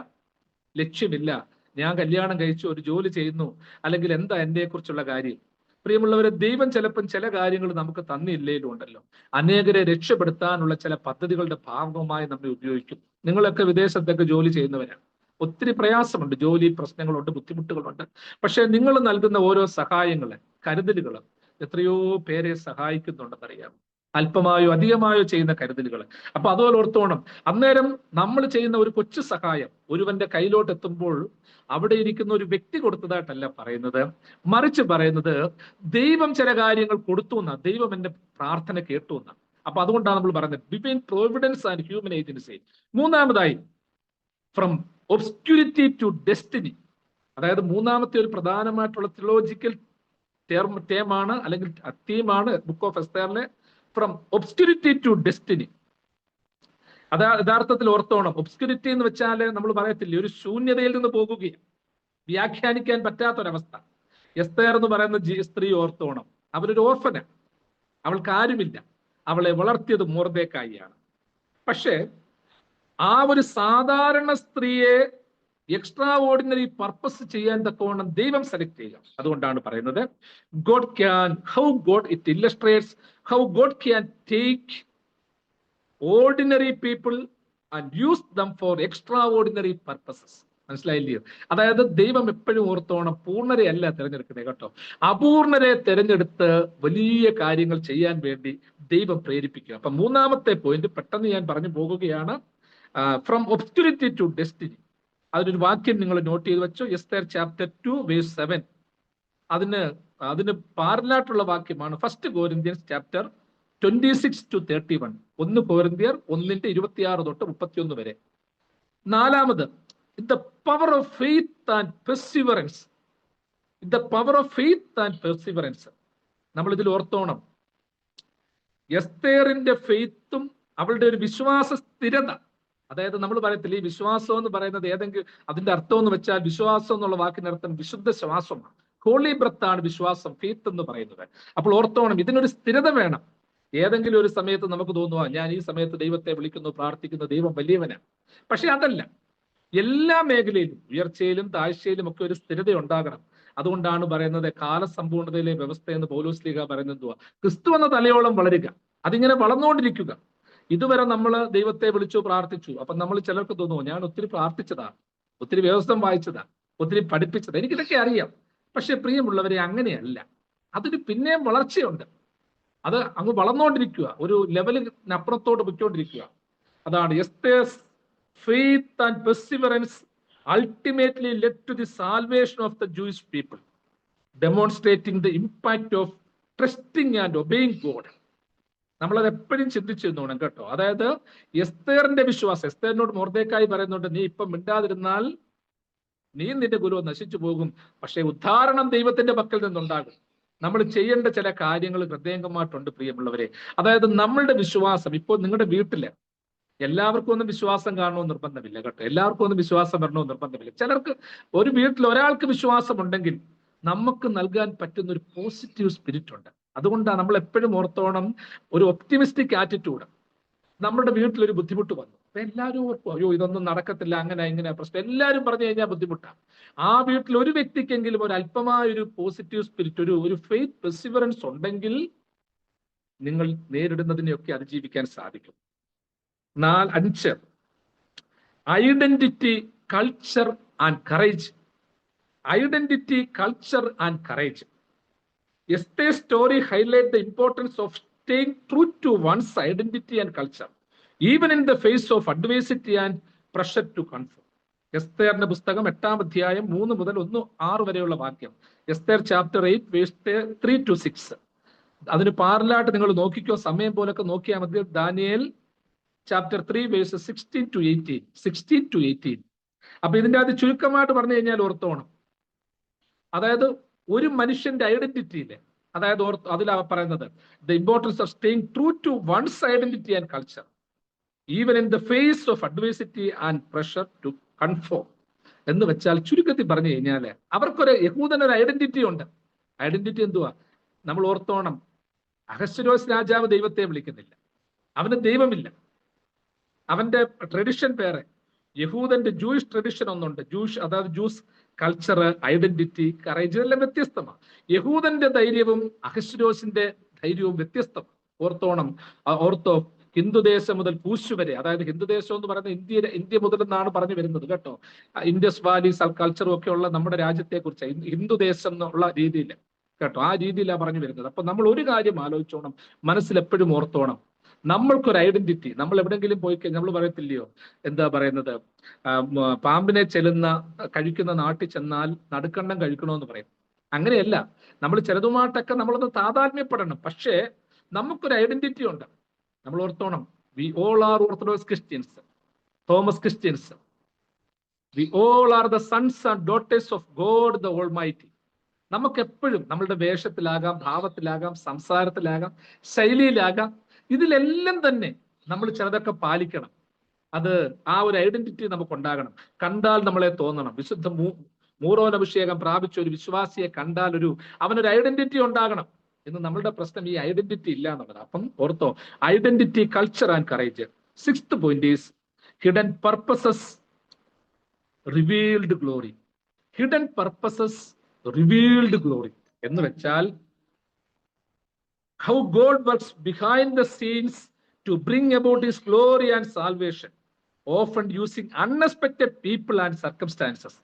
ലക്ഷ്യമില്ല, ഞാൻ കല്യാണം കഴിച്ചു, ഒരു ജോലി ചെയ്യുന്നു, അല്ലെങ്കിൽ എന്താ എന്നെ കുറിച്ചുള്ള കാര്യം. പ്രിയമുള്ളവരെ, ദൈവം ചിലപ്പം ചില കാര്യങ്ങൾ നമുക്ക് തന്നില്ലേലും ഉണ്ടല്ലോ, അനേകരെ രക്ഷപ്പെടുത്താനുള്ള ചില പദ്ധതികളുടെ ഭാഗമായി നമ്മെ ഉപയോഗിക്കും. നിങ്ങളൊക്കെ വിദേശത്തൊക്കെ ജോലി ചെയ്യുന്നവരാണ്, ഒത്തിരി പ്രയാസമുണ്ട്, ജോലി പ്രശ്നങ്ങളുണ്ട്, ബുദ്ധിമുട്ടുകളുണ്ട്. പക്ഷെ നിങ്ങൾ നൽകുന്ന ഓരോ സഹായങ്ങള്, കരുതലുകൾ എത്രയോ പേരെ സഹായിക്കുന്നുണ്ടെന്നറിയാം. അല്പമായോ അധികമായോ ചെയ്യുന്ന കരുതലുകൾ. അപ്പൊ അതുപോലെ ഓർത്തോണം, അന്നേരം നമ്മൾ ചെയ്യുന്ന ഒരു കൊച്ചു സഹായം ഒരുവന്റെ കയ്യിലോട്ട് എത്തുമ്പോൾ അവിടെ ഇരിക്കുന്ന ഒരു വ്യക്തി കൊടുത്തതായിട്ടല്ല പറയുന്നത്, മറിച്ച് പറയുന്നത് ദൈവം ചില കാര്യങ്ങൾ കൊടുത്തു എന്നാ, ദൈവം എന്റെ പ്രാർത്ഥന കേട്ടു എന്നാ. അപ്പൊ അതുകൊണ്ടാണ് നമ്മൾ പറയുന്നത് divine providence and human agency. 3-മതായി ഫ്രം ഒബ്സ്ക്യൂരിറ്റി ടു ഡെസ്റ്റിനി. അതായത് 3-മത്തെ ഒരു പ്രധാനമായിട്ടുള്ള തിയോളജിക്കൽ ടേമാണ് അല്ലെങ്കിൽ തീമാണ് ബുക്ക് ഓഫ് എസ്തേറിലെ ഫ്രം ഒബ്സ്ക്യൂരിറ്റി ടു ഡെസ്റ്റിനി. അതാ യഥാർത്ഥത്തിൽ ഓർത്തോണം, ഒബ്സ്ക്യൂരിറ്റി എന്ന് വെച്ചാൽ നമ്മൾ പറയത്തില്ലേ, ഒരു ശൂന്യതയിൽ നിന്ന് പോകുകയാണ്, വ്യാഖ്യാനിക്കാൻ പറ്റാത്തൊരവസ്ഥ. എസ്തേർ എന്ന് പറയുന്ന സ്ത്രീ ഓർത്തോണം, അവരൊരു ഓർഫന, അവൾക്ക് ആരുമില്ല, അവളെ വളർത്തിയത് മൊർദെഖായിയാണ്. പക്ഷേ ആ ഒരു സാധാരണ സ്ത്രീയെ എക്സ്ട്രാ ഓർഡിനറി പർപ്പസ് ചെയ്യാൻ തക്കവണ്ണം ദൈവം സെലക്ട് ചെയ്യുക. അതുകൊണ്ടാണ് പറയുന്നത് it illustrates how God can take ordinary people and use them for extraordinary purposes. മനസ്സിലായില്ലയോ? അതായത് ദൈവം എപ്പോഴും ഓർത്തോണം, പൂർണ്ണരെ അല്ല തിരഞ്ഞെടുക്കുന്നത് കേട്ടോ, അപൂർണരെ തിരഞ്ഞെടുത്ത് വലിയ കാര്യങ്ങൾ ചെയ്യാൻ വേണ്ടി ദൈവം പ്രേരിപ്പിക്കുക. അപ്പൊ 3-മത്തെ പോയിന്റ് പെട്ടെന്ന് ഞാൻ പറഞ്ഞു പോകുകയാണ്, ഫ്രം ഒബ്സ്ക്യൂരിറ്റി ടു ഡെസ്റ്റിനി. അതിനൊരു വാക്യം നിങ്ങൾ നോട്ട് ചെയ്ത് വെച്ചോ. Esther chapter 2 verse 7. അതിന് പാരലായിട്ടുള്ള വാക്യമാണ് 1 കൊരിന്ത്യൻസ് ചാപ്റ്റർ 26-31. 1 കൊരിന്ത്യർ 1:26 തൊട്ട് 31 വരെ. 4-മത് the power of faith and perseverance. The power of faith and perseverance. നമ്മൾ ഇതിൽ ഓർത്തോണം, എസ്തേറിന്റെ ഫെയ്ത്തും അവളുടെ ഒരു വിശ്വാസ സ്ഥിരത. അതായത് നമ്മൾ പറയത്തില്ല, ഈ വിശ്വാസം എന്ന് പറയുന്നത് ഏതെങ്കിലും അതിന്റെ അർത്ഥം എന്ന് വെച്ചാൽ, വിശ്വാസം എന്നുള്ള വാക്കിനർത്ഥം വിശുദ്ധ ശ്വാസമാണ്, ഹോളി ബ്രത്ത് ആണ് വിശ്വാസം, ഫെയ്ത്ത് എന്ന് പറയുന്നത്. അപ്പോൾ ഓർത്തോണം, ഇതിനൊരു സ്ഥിരത വേണം. ഏതെങ്കിലും ഒരു സമയത്ത് നമുക്ക് തോന്നുക, ഞാൻ ഈ സമയത്ത് ദൈവത്തെ വിളിക്കുന്നു, പ്രാർത്ഥിക്കുന്നു, ദൈവം വലിയവനാണ്. പക്ഷെ അതല്ല, എല്ലാ മേഖലയിലും ഉയർച്ചയിലും താഴ്ചയിലും ഒക്കെ ഒരു സ്ഥിരത ഉണ്ടാകണം. അതുകൊണ്ടാണ് പറയുന്നത് കാലസമ്പൂർണതയിലെ വ്യവസ്ഥ എന്ന് പൗലോസ് ശ്ലീഹ പറയുന്നത് എന്തുവാ? ക്രിസ്തു എന്ന തലയോളം വളരുക, അതിങ്ങനെ വളർന്നുകൊണ്ടിരിക്കുക. ഇതുവരെ നമ്മൾ ദൈവത്തെ വിളിച്ചു, പ്രാർത്ഥിച്ചു. അപ്പൊ നമ്മൾ ചിലർക്ക് തോന്നുമോ, ഞാൻ ഒത്തിരി പ്രാർത്ഥിച്ചതാ, ഒത്തിരി വ്യവസ്ഥ വായിച്ചതാ, ഒത്തിരി പഠിപ്പിച്ചതാ, എനിക്കിതൊക്കെ അറിയാം. പക്ഷെ പ്രിയമുള്ളവരെ, അങ്ങനെയല്ല. അതിന് പിന്നെയും വളർച്ചയുണ്ട്. അത് അങ്ങ് വളർന്നുകൊണ്ടിരിക്കുക, ഒരു ലെവലിനപ്പുറത്തോട്ട് പൊയ്ക്കൊണ്ടിരിക്കുക. അതാണ് എസ്തേർസ് faith and perseverance ultimately led to the salvation of the Jewish people, demonstrating the impact of trusting and obeying God. നമ്മളത് എപ്പോഴും ചിന്തിച്ചിരുന്നോണം കേട്ടോ. അതായത് എസ്തേറിന്റെ വിശ്വാസം, എസ്തേറിനോട് മൊർദെഖായി പറയുന്നുണ്ട്, നീ ഇപ്പം മിണ്ടാതിരുന്നാൽ നീ നിന്റെ ഗുരു നശിച്ചു പോകും, പക്ഷെ ഉദ്ധാരണം ദൈവത്തിന്റെ പക്കൽ നിന്നുണ്ടാകും. നമ്മൾ ചെയ്യേണ്ട ചില കാര്യങ്ങൾ ഹൃദയംഗമായിട്ടുണ്ട് പ്രിയമുള്ളവരെ. അതായത് നമ്മളുടെ വിശ്വാസം, ഇപ്പോൾ നിങ്ങളുടെ വീട്ടില് എല്ലാവർക്കും ഒന്നും വിശ്വാസം കാണണമെന്ന് നിർബന്ധമില്ല കേട്ടോ. എല്ലാവർക്കും ഒന്നും വിശ്വാസം വരണമെന്ന് നിർബന്ധമില്ല. ചിലർക്ക്, ഒരു വീട്ടിൽ ഒരാൾക്ക് വിശ്വാസം ഉണ്ടെങ്കിൽ നമുക്ക് നൽകാൻ പറ്റുന്ന ഒരു പോസിറ്റീവ് സ്പിരിറ്റ് ഉണ്ട്. അതുകൊണ്ടാണ് നമ്മൾ എപ്പോഴും ഓർത്തോണം, ഒരു ഒപ്റ്റിമിസ്റ്റിക് ആറ്റിറ്റ്യൂഡ്. നമ്മുടെ വീട്ടിലൊരു ബുദ്ധിമുട്ട് വന്നു, അപ്പൊ എല്ലാവരും ഓർക്കും, അയ്യോ ഇതൊന്നും നടക്കത്തില്ല, അങ്ങനെ ഇങ്ങനെ പ്രശ്നം, എല്ലാവരും പറഞ്ഞു കഴിഞ്ഞാൽ ബുദ്ധിമുട്ടാണ്. ആ വീട്ടിൽ ഒരു വ്യക്തിക്കെങ്കിലും ഒരു അല്പമായ ഒരു പോസിറ്റീവ് സ്പിരിറ്റ്, ഒരു ഫെയ്ത്ത് പെർസിവറൻസ് ഉണ്ടെങ്കിൽ നിങ്ങൾ നേരിടുന്നതിനെയൊക്കെ അതിജീവിക്കാൻ സാധിക്കും. 5 identity, culture and courage. Identity, culture and courage. Esther's story highlights the importance of staying true to one's identity and culture, even in the face of adversity and pressure to conform. എസ്തേറിന്റെ പുസ്തകം 8-ാം അധ്യായം 3 മുതൽ 1-6 വരെയുള്ള വാക്യം. Esther chapter 8 verse 3-6. അതിന് പാരലായിട്ട് നിങ്ങൾ നോക്കിക്കോ, സമയം പോലൊക്കെ നോക്കിയാൽ മതി. Daniel chapter 3 verse 16-18. അപ്പൊ ഇതിന്റെ അത് ചുരുക്കമായിട്ട് പറഞ്ഞു കഴിഞ്ഞാൽ ഓർത്തോണം, അതായത് ഒരു മനുഷ്യന്റെ ഐഡന്റിറ്റിയില്, അതായത് അതിലാ പറയുന്നത്, the importance of staying true to one's identity and culture even in the face of adversity and pressure to conform. എന്ന് വെച്ചാൽ ചുരുക്കത്തിൽ പറഞ്ഞു കഴിഞ്ഞാല് അവർക്കൊരു യഹൂദനൊരു ഐഡന്റിറ്റി ഉണ്ട്. ഐഡന്റിറ്റി എന്തുവാ? നമ്മൾ ഓർത്തോണം, അഹശ്വേരോസ് രാജാവ് ദൈവത്തെ വിളിക്കുന്നില്ല, അവന് ദൈവമില്ല, അവന്റെ ട്രഡിഷൻ വേറെ. യഹൂദന്റെ ജൂയിഷ് ട്രഡിഷൻ ഒന്നുണ്ട്, അതായത് ജൂസ് കൾച്ചർ, ഐഡന്റിറ്റി, കറേജ്, ഇതെല്ലാം വ്യത്യസ്തമാണ്. യഹൂദന്റെ ധൈര്യവും അഹശ്വേരോസിന്റെ ധൈര്യവും വ്യത്യസ്തമാണ്. ഓർത്തോ, ഹിന്ദുദേശം മുതൽ കൂശ് വരെ, അതായത് ഹിന്ദുദേശം എന്ന് പറയുന്നത് ഇന്ത്യ മുതൽ എന്നാണ് പറഞ്ഞു വരുന്നത് കേട്ടോ. ഇൻഡസ് വാലി കൾച്ചറും ഒക്കെ ഉള്ള നമ്മുടെ രാജ്യത്തെ കുറിച്ച് ഹിന്ദുദേശം എന്നുള്ള രീതിയിൽ കേട്ടോ, ആ രീതിയിലാണ് പറഞ്ഞു വരുന്നത്. അപ്പൊ നമ്മൾ ഒരു കാര്യം ആലോചിച്ചോണം, മനസ്സിൽ എപ്പോഴും ഓർത്തോണം, നമ്മൾക്കൊരു ഐഡന്റിറ്റി. നമ്മൾ എവിടെങ്കിലും പോയി കഴിഞ്ഞാൽ നമ്മൾ പറയത്തില്ലയോ, എന്താ പറയുന്നത്, പാമ്പിനെ കഴിക്കുന്ന നാട്ടിൽ ചെന്നാൽ നടുക്കണ്ണം കഴിക്കണമെന്ന് പറയും. അങ്ങനെയല്ല, നമ്മൾ ചിലതുമായിട്ടൊക്കെ നമ്മളൊന്ന് താതാത്മ്യപ്പെടണം. പക്ഷേ നമുക്കൊരു ഐഡന്റിറ്റി ഉണ്ട്. നമ്മൾ ഓർത്തോണം, we all are orthodox Christians, Thomas Christians. We all are the sons and daughters of God the almighty. നമുക്ക് എപ്പോഴും നമ്മളുടെ വേഷത്തിലാകാം, ഭാവത്തിലാകാം, സംസാരത്തിലാകാം, ശൈലിയിലാകാം, ഇതിലെല്ലാം തന്നെ നമ്മൾ ചിലതൊക്കെ പാലിക്കണം. അത് ആ ഒരു ഐഡന്റിറ്റി നമുക്ക് ഉണ്ടാകണം. കണ്ടാൽ നമ്മളെ തോന്നണം, വിശുദ്ധ മൂറോനഭിഷേകം പ്രാപിച്ച ഒരു വിശ്വാസിയെ കണ്ടാൽ അവനൊരു ഐഡന്റിറ്റി ഉണ്ടാകണം. എന്ന് നമ്മളുടെ പ്രശ്നം ഈ ഐഡന്റിറ്റി ഇല്ല എന്നുള്ളത്. അപ്പം ortho, identity, culture and courage. 6th point is hidden purposes, revealed glory. Hidden purposes, revealed glory എന്ന് വെച്ചാൽ how God works behind the scenes to bring about his glory and salvation, often using unexpected people and circumstances.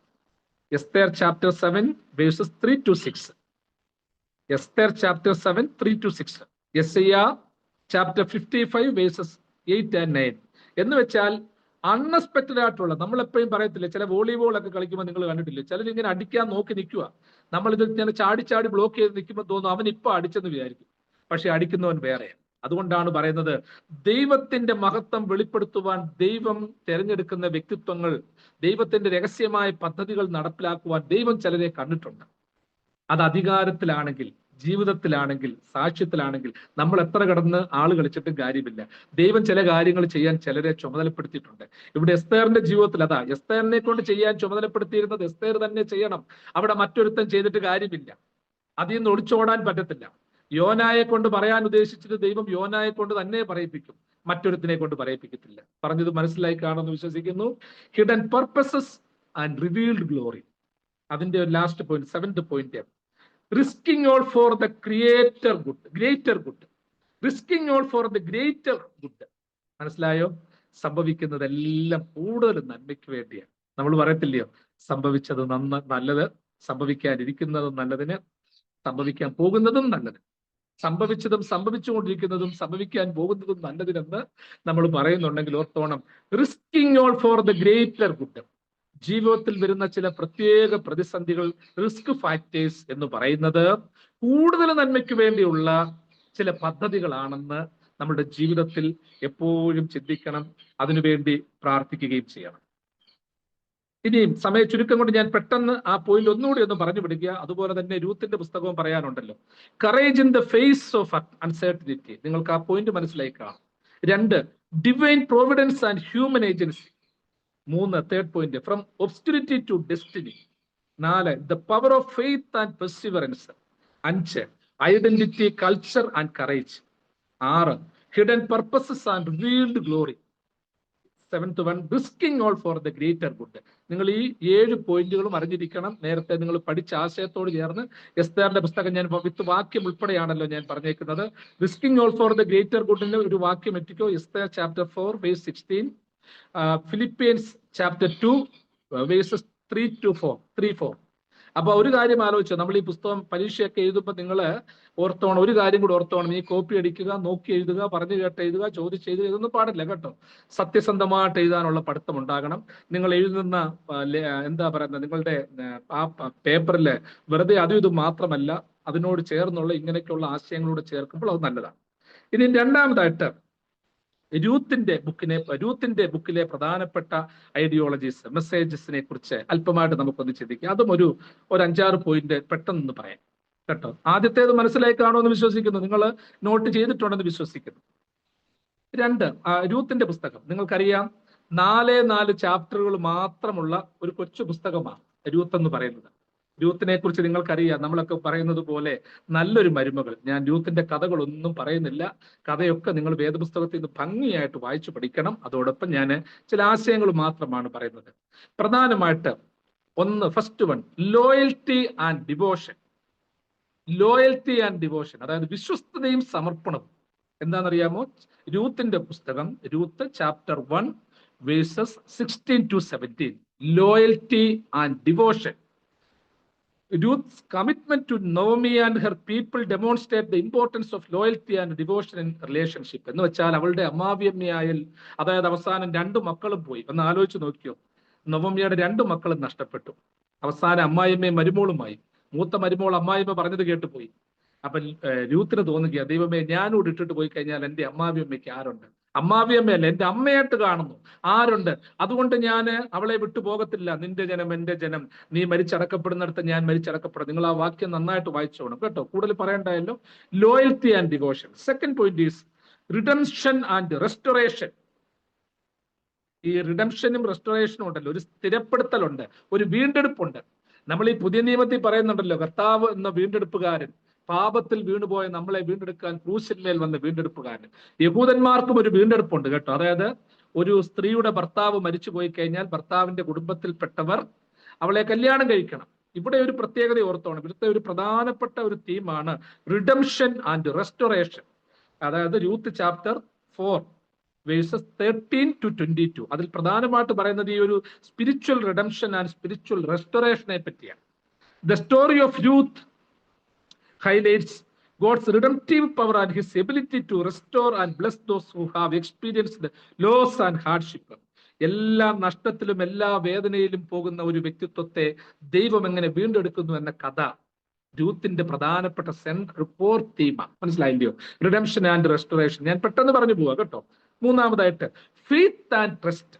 Esther chapter 7 verses 3-6. Esther chapter 7 3-6. Isaiah chapter 55 verses 8 and 9. എന്ന് വെച്ചാൽ unexpected ആയിട്ടുള്ള, നമ്മളെപ്പോഴും പറയത്തില്ല, ചില volleyball ഒക്കെ കളിക്കുമ്പോൾ നിങ്ങൾ കണ്ടിട്ടില്ലേ, ചിലരിങ്ങനെ അടിക്കാൻ നോക്കി നിൽക്കുക. നമ്മളിത് ഇങ്ങനെ ചാടി ബ്ലോക്ക് ചെയ്ത് നിൽക്കുമ്പോൾ തോന്നും അവൻ ഇപ്പൊ അടിച്ചെന്ന് വിചാരിക്കും, പക്ഷെ അടിക്കുന്നവൻ വേറെ. അതുകൊണ്ടാണ് പറയുന്നത്, ദൈവത്തിന്റെ മഹത്വം വെളിപ്പെടുത്തുവാൻ ദൈവം തിരഞ്ഞെടുക്കുന്ന വ്യക്തിത്വങ്ങൾ, ദൈവത്തിന്റെ രഹസ്യമായ പദ്ധതികൾ നടപ്പിലാക്കുവാൻ ദൈവം ചിലരെ കണ്ടിട്ടുണ്ട്. അത് അധികാരത്തിലാണെങ്കിൽ, ജീവിതത്തിലാണെങ്കിൽ, സാക്ഷ്യത്തിലാണെങ്കിൽ നമ്മൾ എത്ര കടന്ന് ആള് കളിച്ചിട്ടും കാര്യമില്ല. ദൈവം ചില കാര്യങ്ങൾ ചെയ്യാൻ ചിലരെ ചുമതലപ്പെടുത്തിയിട്ടുണ്ട്. ഇവിടെ എസ്തേറിന്റെ ജീവിതത്തിൽ അതാ, എസ്തേറിനെ കൊണ്ട് ചെയ്യാൻ ചുമതലപ്പെടുത്തിയിരുന്നത് എസ്തേർ തന്നെ ചെയ്യണം. അവിടെ മറ്റൊരുത്തൻ ചെയ്തിട്ട് കാര്യമില്ല, അതിൽ നിന്ന് ഒളിച്ചോടാൻ പറ്റത്തില്ല. യോനായെ കൊണ്ട് പറയാൻ ഉദ്ദേശിച്ചിട്ട് ദൈവം യോനായെ കൊണ്ട് തന്നെ പറയിപ്പിക്കും, മറ്റൊരുത്തിനെ കൊണ്ട് പറയിപ്പിക്കത്തില്ല. പറഞ്ഞത് മനസ്സിലായി കാണുമെന്ന് വിശ്വസിക്കുന്നു. Hidden purposes and revealed glory. അതിന്റെ last point, 7th point, risking all for the greater good. Risking all for the greater good. മനസ്സിലായോ? സംഭവിക്കുന്നതെല്ലാം കൂടുതൽ നന്മയ്ക്ക് വേണ്ടിയാണ്. നമ്മൾ പറയത്തില്ലയോ, സംഭവിച്ചത് നല്ലത്, സംഭവിക്കാനിരിക്കുന്നതും നല്ലതിന്, സംഭവിക്കാൻ പോകുന്നതും നല്ലത്, സംഭവിച്ചതും സംഭവിച്ചുകൊണ്ടിരിക്കുന്നതും സംഭവിക്കാൻ പോകുന്നതും നല്ലതിനെന്ന് നമ്മൾ പറയുന്നുണ്ടെങ്കിൽ ഓർത്തോണം, risking all for the greater good. ജീവിതത്തിൽ വരുന്ന ചില പ്രത്യേക പ്രതിസന്ധികൾ, റിസ്ക് ഫാക്ടേഴ്സ് എന്ന് പറയുന്നത് കൂടുതൽ നന്മയ്ക്ക് വേണ്ടിയുള്ള ചില പദ്ധതികളാണെന്ന് നമ്മുടെ ജീവിതത്തിൽ എപ്പോഴും ചിന്തിക്കണം, അതിനുവേണ്ടി പ്രാർത്ഥിക്കുകയും ചെയ്യണം. ഇനിയും സമയ ചുരുക്കം കൊണ്ട് ഞാൻ പെട്ടെന്ന് ആ പോയിന്റ് ഒന്നുകൂടി ഒന്ന് പറഞ്ഞു പിടിക്കുക. അതുപോലെ തന്നെ രൂത്തിന്റെ പുസ്തകവും പറയാനുണ്ടല്ലോ. Courage in the face of uncertainty, നിങ്ങൾക്ക് ആ പോയിന്റ് മനസ്സിലായി കാണാം. 2, divine providence and human agency. 3, third point, from obscurity to destiny. 4, the power of faith and perseverance. 5, identity, culture and courage. 6, hidden purposes and revealed glory. 7th one, risking all for the greater good. നിങ്ങൾ ഈ 7 പോയിന്റുകളും അറിഞ്ഞിരിക്കണം. നേരത്തെ നിങ്ങൾ പഠിച്ച ആശയത്തോട് ചേർന്ന് എസ്തേറിന്റെ പുസ്തകം ഞാൻ വിത്ത് വാക്യം ഉൾപ്പെടെയാണല്ലോ ഞാൻ പറഞ്ഞേക്കുന്നത്. Risking all for the greater ഗുഡിന് ഒരു വാക്യം എത്തിക്കോ. Esther chapter 4 verse 16, Philippians chapter 2 verses 3-4. അപ്പൊ ഒരു കാര്യം ആലോചിച്ചോ, നമ്മൾ ഈ പുസ്തകം പരീക്ഷയൊക്കെ എഴുതുമ്പോൾ നിങ്ങൾ ഓർത്തോണം, ഒരു കാര്യം കൂടെ ഓർത്തോണം. ഈ കോപ്പി അടിക്കുക, നോക്കി എഴുതുക, പറഞ്ഞു കേട്ട് എഴുതുക, ചോദിച്ചെഴുതുക, ഇതൊന്നും പാടില്ല കേട്ടോ. സത്യസന്ധമായിട്ട് എഴുതാനുള്ള പഠിത്തം ഉണ്ടാകണം. നിങ്ങൾ എഴുതുന്ന എന്താ പറയുന്നത്, നിങ്ങളുടെ ആ പേപ്പറിൽ വെറുതെ അതും ഇതും മാത്രമല്ല, അതിനോട് ചേർന്നുള്ള ഇങ്ങനെയൊക്കെയുള്ള ആശയങ്ങളോട് ചേർക്കുമ്പോൾ അത് നല്ലതാണ്. ഇനി രണ്ടാമതായിട്ട് രൂത്തിന്റെ ബുക്കിലെ പ്രധാനപ്പെട്ട ഐഡിയോളജീസ്, മെസ്സേജസിനെ കുറിച്ച് അല്പമായിട്ട് നമുക്കൊന്ന് ചിന്തിക്കാം. അതും ഒരു 5-6 പോയിന്റ് പെട്ടെന്ന് പറയാം കേട്ടോ. ആദ്യത്തേത് മനസ്സിലായി കാണുമെന്ന് വിശ്വസിക്കുന്നു, നിങ്ങൾ നോട്ട് ചെയ്തിട്ടുണ്ടെന്ന് വിശ്വസിക്കുന്നു. 2, രൂത്തിന്റെ പുസ്തകം നിങ്ങൾക്കറിയാം, 4 ചാപ്റ്ററുകൾ മാത്രമുള്ള ഒരു കൊച്ചു പുസ്തകമാണ് രൂത്ത് എന്ന് പറയുന്നത്. രൂത്തിനെ കുറിച്ച് നിങ്ങൾക്കറിയാം, നമ്മളൊക്കെ പറയുന്നത് പോലെ നല്ലൊരു മരുമകൾ. ഞാൻ രൂത്തിന്റെ കഥകളൊന്നും പറയുന്നില്ല, കഥയൊക്കെ നിങ്ങൾ വേദപുസ്തകത്തിൽ നിന്ന് ഭംഗിയായിട്ട് വായിച്ചു പഠിക്കണം. അതോടൊപ്പം ഞാൻ ചില ആശയങ്ങൾ മാത്രമാണ് പറയുന്നത്. പ്രധാനമായിട്ട് first one, loyalty and devotion. Loyalty and devotion, അതായത് വിശ്വസ്തതയും സമർപ്പണവും. എന്താണെന്നറിയാമോ? രൂത്തിന്റെ പുസ്തകം, Ruth chapter 1 verses 16-17, loyalty and devotion. Ruth's commitment to Naomi and her people demonstrate the importance of loyalty and devotion in relationship. എന്ന് വെച്ചാൽ അവളുടെ അമ്മാവിയമ്മയായ, അതായത് അവസാനം 2 മക്കളും പോയി. ഒന്ന് ആലോചിച്ച് നോക്കിയോ, നവോമിയുടെ 2 മക്കളും നഷ്ടപ്പെട്ടു. അവസാനം അമ്മായിയമ്മയും മരുമോളുമായി. മൂത്ത മരുമോൾ അമ്മായിയമ്മ പറഞ്ഞത് കേട്ടുപോയി. അപ്പൊ രൂത്തിന് തോന്നുക, ദൈവമേ, ഞാനോട് ഇട്ടിട്ട് പോയി കഴിഞ്ഞാൽ എൻ്റെ അമ്മാവിയമ്മയ്ക്ക് ആരുണ്ട്? അമ്മാവിയമ്മയല്ല, എൻ്റെ അമ്മയായിട്ട് കാണുന്നു, ആരുണ്ട്? അതുകൊണ്ട് ഞാൻ അവളെ വിട്ടു പോകത്തില്ല. നിന്റെ ജനം എൻ്റെ ജനം, നീ മരിച്ചടക്കപ്പെടുന്നിടത്ത് ഞാൻ മരിച്ചടക്കപ്പെടും. നിങ്ങൾ ആ വാക്യം നന്നായിട്ട് വായിച്ചോണം കേട്ടോ, കൂടുതൽ പറയണ്ടായല്ലോ. Loyalty and devotion. Second point is redemption and restoration. ഈ റിഡംഷനും റെസ്റ്റോറേഷനും ഉണ്ടല്ലോ, ഒരു സ്ഥിരപ്പെടുത്തലുണ്ട്, ഒരു വീണ്ടെടുപ്പുണ്ട്. നമ്മൾ ഈ പുതിയ നിയമത്തിൽ പറയുന്നുണ്ടല്ലോ, കർത്താവ് എന്ന വീണ്ടെടുപ്പുകാരൻ, പാപത്തിൽ വീണുപോയ നമ്മളെ വീണ്ടെടുക്കാൻ ക്രൂശിന്മേൽ വന്ന വീണ്ടെടുപ്പുകാരൻ. യഹൂദന്മാർക്കും ഒരു വീണ്ടെടുപ്പുണ്ട് കേട്ടോ. അതായത് ഒരു സ്ത്രീയുടെ ഭർത്താവ് മരിച്ചു പോയി കഴിഞ്ഞാൽ ഭർത്താവിന്റെ കുടുംബത്തിൽപ്പെട്ടവർ അവളെ കല്യാണം കഴിക്കണം. ഇവിടെ ഒരു പ്രത്യേകത ഓർത്തോണം. ഇവിടുത്തെ ഒരു പ്രധാനപ്പെട്ട ഒരു തീമാണ് റിഡംഷൻ ആൻഡ് റെസ്റ്റോറേഷൻ. അതായത് രൂത്ത് ചാപ്റ്റർ 4 verses 13-22. അതിൽ പ്രധാനമായിട്ട് പറയുന്നത് ഈ ഒരു സ്പിരിച്വൽ റിഡംഷൻ ആൻഡ് സ്പിരിച്വൽ റെസ്റ്റോറേഷനെ പറ്റിയാണ്. The story of Ruth highlights God's redemptive power and his ability to restore and bless those who have experienced loss and hardship. എല്ലാ നഷ്ടത്തിലും എല്ലാ വേദനയിലും പോകുന്ന ഒരു വ്യക്തിത്വത്തെ ദൈവം എങ്ങനെ വീണ്ടെടുക്കുന്നു എന്ന കഥ രൂത്തിന്റെ പ്രധാനപ്പെട്ട സെൻട്രൽ കോർ തീമാണ്. മനസ്സിലായില്ലയോ? Redemption and restoration. ഞാൻ പെട്ടെന്ന് പറഞ്ഞു പോവാ കേട്ടോ. മൂന്നാമതായിട്ട് faith and trust.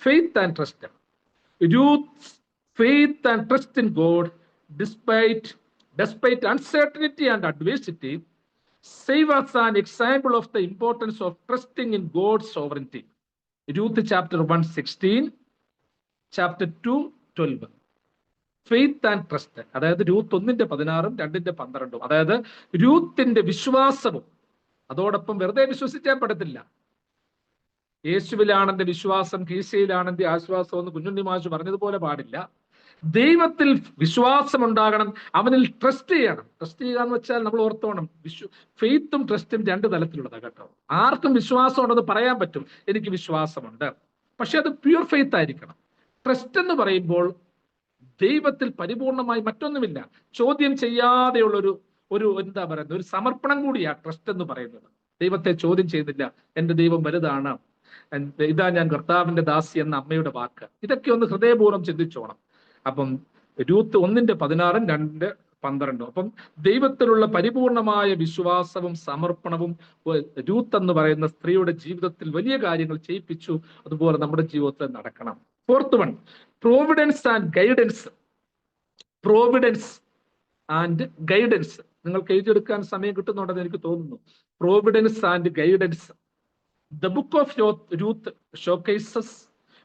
Faith and trust. Ruth's faith and trust in God despite uncertainty and adversity save us an example of the importance of trusting in God's sovereignty. Ruth chapter 1:16, chapter 2:12. Faith and trust, അതായത് Ruth 1:16, 2:12. അതായത് രൂത്തിന്റെ വിശ്വാസവും, അതോടൊപ്പം വെറുതെ വിശ്വസിച്ചാൽ പെടത്തില്ല. യേശുവിലാണ് എന്റെ വിശ്വാസം, കീശയിലാണ് എന്റെ ആശ്വാസം എന്ന് കുഞ്ഞുണ്ണി മാഷ് പറഞ്ഞതുപോലെ പാടില്ല. ദൈവത്തിൽ വിശ്വാസം ഉണ്ടാകണം, അവനിൽ ട്രസ്റ്റ് ചെയ്യണം. ട്രസ്റ്റ് ചെയ്യുക എന്ന് വെച്ചാൽ നമ്മൾ ഓർത്തോണം, ഫെയ്ത്തും ട്രസ്റ്റും 2 തലത്തിലുള്ളതാണ് കേട്ടോ. ആർക്കും വിശ്വാസം ഉണ്ടെന്ന് പറയാൻ പറ്റും, എനിക്ക് വിശ്വാസമുണ്ട്, പക്ഷെ അത് പ്യൂർ ഫെയ്ത്ത് ആയിരിക്കണം. ട്രസ്റ്റ് എന്ന് പറയുമ്പോൾ ദൈവത്തിൽ പരിപൂർണമായി മറ്റൊന്നുമില്ല, ചോദ്യം ചെയ്യാതെയുള്ള ഒരു എന്താ പറയുന്നത്, ഒരു സമർപ്പണം കൂടിയാണ് ട്രസ്റ്റ് എന്ന് പറയുന്നത്. ദൈവത്തെ ചോദ്യം ചെയ്തില്ല, എൻ്റെ ദൈവം വലുതാണ്, ഇതാ ഞാൻ കർത്താവിന്റെ ദാസി എന്ന അമ്മയുടെ വാക്ക്. ഇതൊക്കെ ഒന്ന് ഹൃദയപൂർവ്വം ചിന്തിച്ചോണം. അപ്പം രൂത്ത് 1:16, 12. അപ്പം ദൈവത്തിലുള്ള പരിപൂർണമായ വിശ്വാസവും സമർപ്പണവും രൂത്ത് എന്ന് പറയുന്ന സ്ത്രീയുടെ ജീവിതത്തിൽ വലിയ കാര്യങ്ങൾ ചെയ്യിപ്പിച്ചു. അതുപോലെ നമ്മുടെ ജീവിതത്തിൽ നടക്കണം. 4th one, Providence and guidance. Providence and guidance നിങ്ങൾക്ക് എഴുതിയെടുക്കാൻ സമയം കിട്ടുന്നുണ്ടെന്ന് എനിക്ക് തോന്നുന്നു. Providence and guidance. The book of Ruth showcases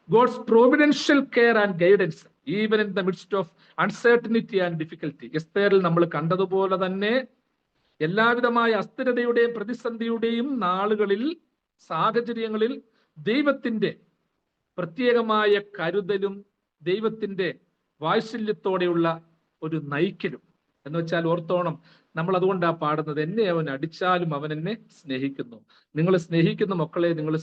God's providential care and guidance even in the midst of uncertainty and difficulty. എസ്തേറിൽ നമ്മൾ കണ്ടതുപോലെ തന്നെ എല്ലാവിധമായ അസ്ഥിരതയുടെയും പ്രതിസന്ധിയുടെയും നാളുകളിൽ, സാഹചര്യങ്ങളിൽ ദൈവത്തിന്റെ പ്രത്യേകമായ കരുതലും ദൈവത്തിന്റെ വാത്സല്യത്തോടെയുള്ള ഒരു നയിക്കലും. എന്ന് വെച്ചാൽ ഓർത്തോണം, നമ്മൾ അതുകൊണ്ടാണ് പാടുന്നത്, എന്നെ അവൻ അടിച്ചാലും അവൻ എന്നെ സ്നേഹിക്കുന്നു. നിങ്ങൾ സ്നേഹിക്കുന്ന മക്കളെ നിങ്ങൾ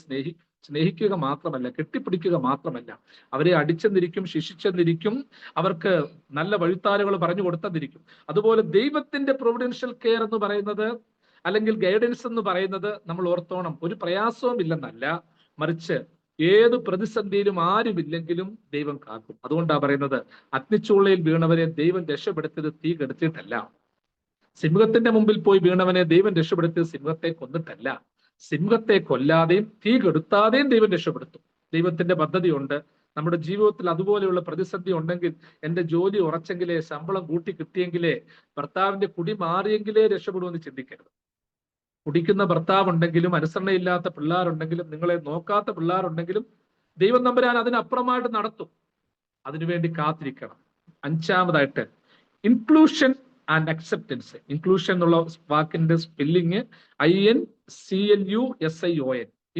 സ്നേഹിക്കുക മാത്രമല്ല, കെട്ടിപ്പിടിക്കുക മാത്രമല്ല, അവരെ അടിച്ചെന്നിരിക്കും, ശിക്ഷിച്ചെന്നിരിക്കും, അവർക്ക് നല്ല വഴിത്താരകൾ പറഞ്ഞു കൊടുത്തെന്നിരിക്കും. അതുപോലെ ദൈവത്തിന്റെ പ്രൊവിഡൻഷ്യൽ കെയർ എന്ന് പറയുന്നത്, അല്ലെങ്കിൽ ഗൈഡൻസ് എന്ന് പറയുന്നത്, നമ്മൾ ഓർത്തോണം, ഒരു പ്രയാസവും ഇല്ലെന്നല്ല, മറിച്ച് ഏത് പ്രതിസന്ധിയിലും ആരുമില്ലെങ്കിലും ദൈവം കാക്കും. അതുകൊണ്ടാണ് പറയുന്നത്, അഗ്നിച്ചൂളയിൽ വീണവരെ ദൈവം രക്ഷപ്പെടുത്തിയത് തീ കെടുത്തിയിട്ടല്ല. സിംഹത്തിന്റെ മുമ്പിൽ പോയി വീണവനെ ദൈവം രക്ഷപ്പെടുത്തിയത് സിംഹത്തെ കൊന്നിട്ടല്ല. സിംഹത്തെ കൊല്ലാതെയും തീ കെടുത്താതെയും ദൈവം രക്ഷപ്പെടുത്തും. ദൈവത്തിന്റെ പദ്ധതിയുണ്ട്. നമ്മുടെ ജീവിതത്തിൽ അതുപോലെയുള്ള പ്രതിസന്ധി ഉണ്ടെങ്കിൽ, എൻ്റെ ജോലി ഉറച്ചെങ്കിലേ, ശമ്പളം കൂട്ടി കിട്ടിയെങ്കിലേ, ഭർത്താവിന്റെ കുടി മാറിയെങ്കിലേ രക്ഷപ്പെടുമെന്ന് ചിന്തിക്കരുത്. കുടിക്കുന്ന ഭർത്താവ് ഉണ്ടെങ്കിലും, അനുസരണയില്ലാത്ത പിള്ളേരുണ്ടെങ്കിലും, നിങ്ങളെ നോക്കാത്ത പിള്ളേരുണ്ടെങ്കിലും, ദൈവം തമ്പുരാൻ അതിനപ്പുറമായിട്ട് നടത്തും. അതിനുവേണ്ടി കാത്തിരിക്കണം. 5ാമതായിട്ട് ഇൻക്ലൂഷൻ ആൻഡ് അക്സെപ്റ്റൻസ്. ഇൻക്ലൂഷൻ എന്നുള്ള വാക്കിന്റെ spelling INCLUSION.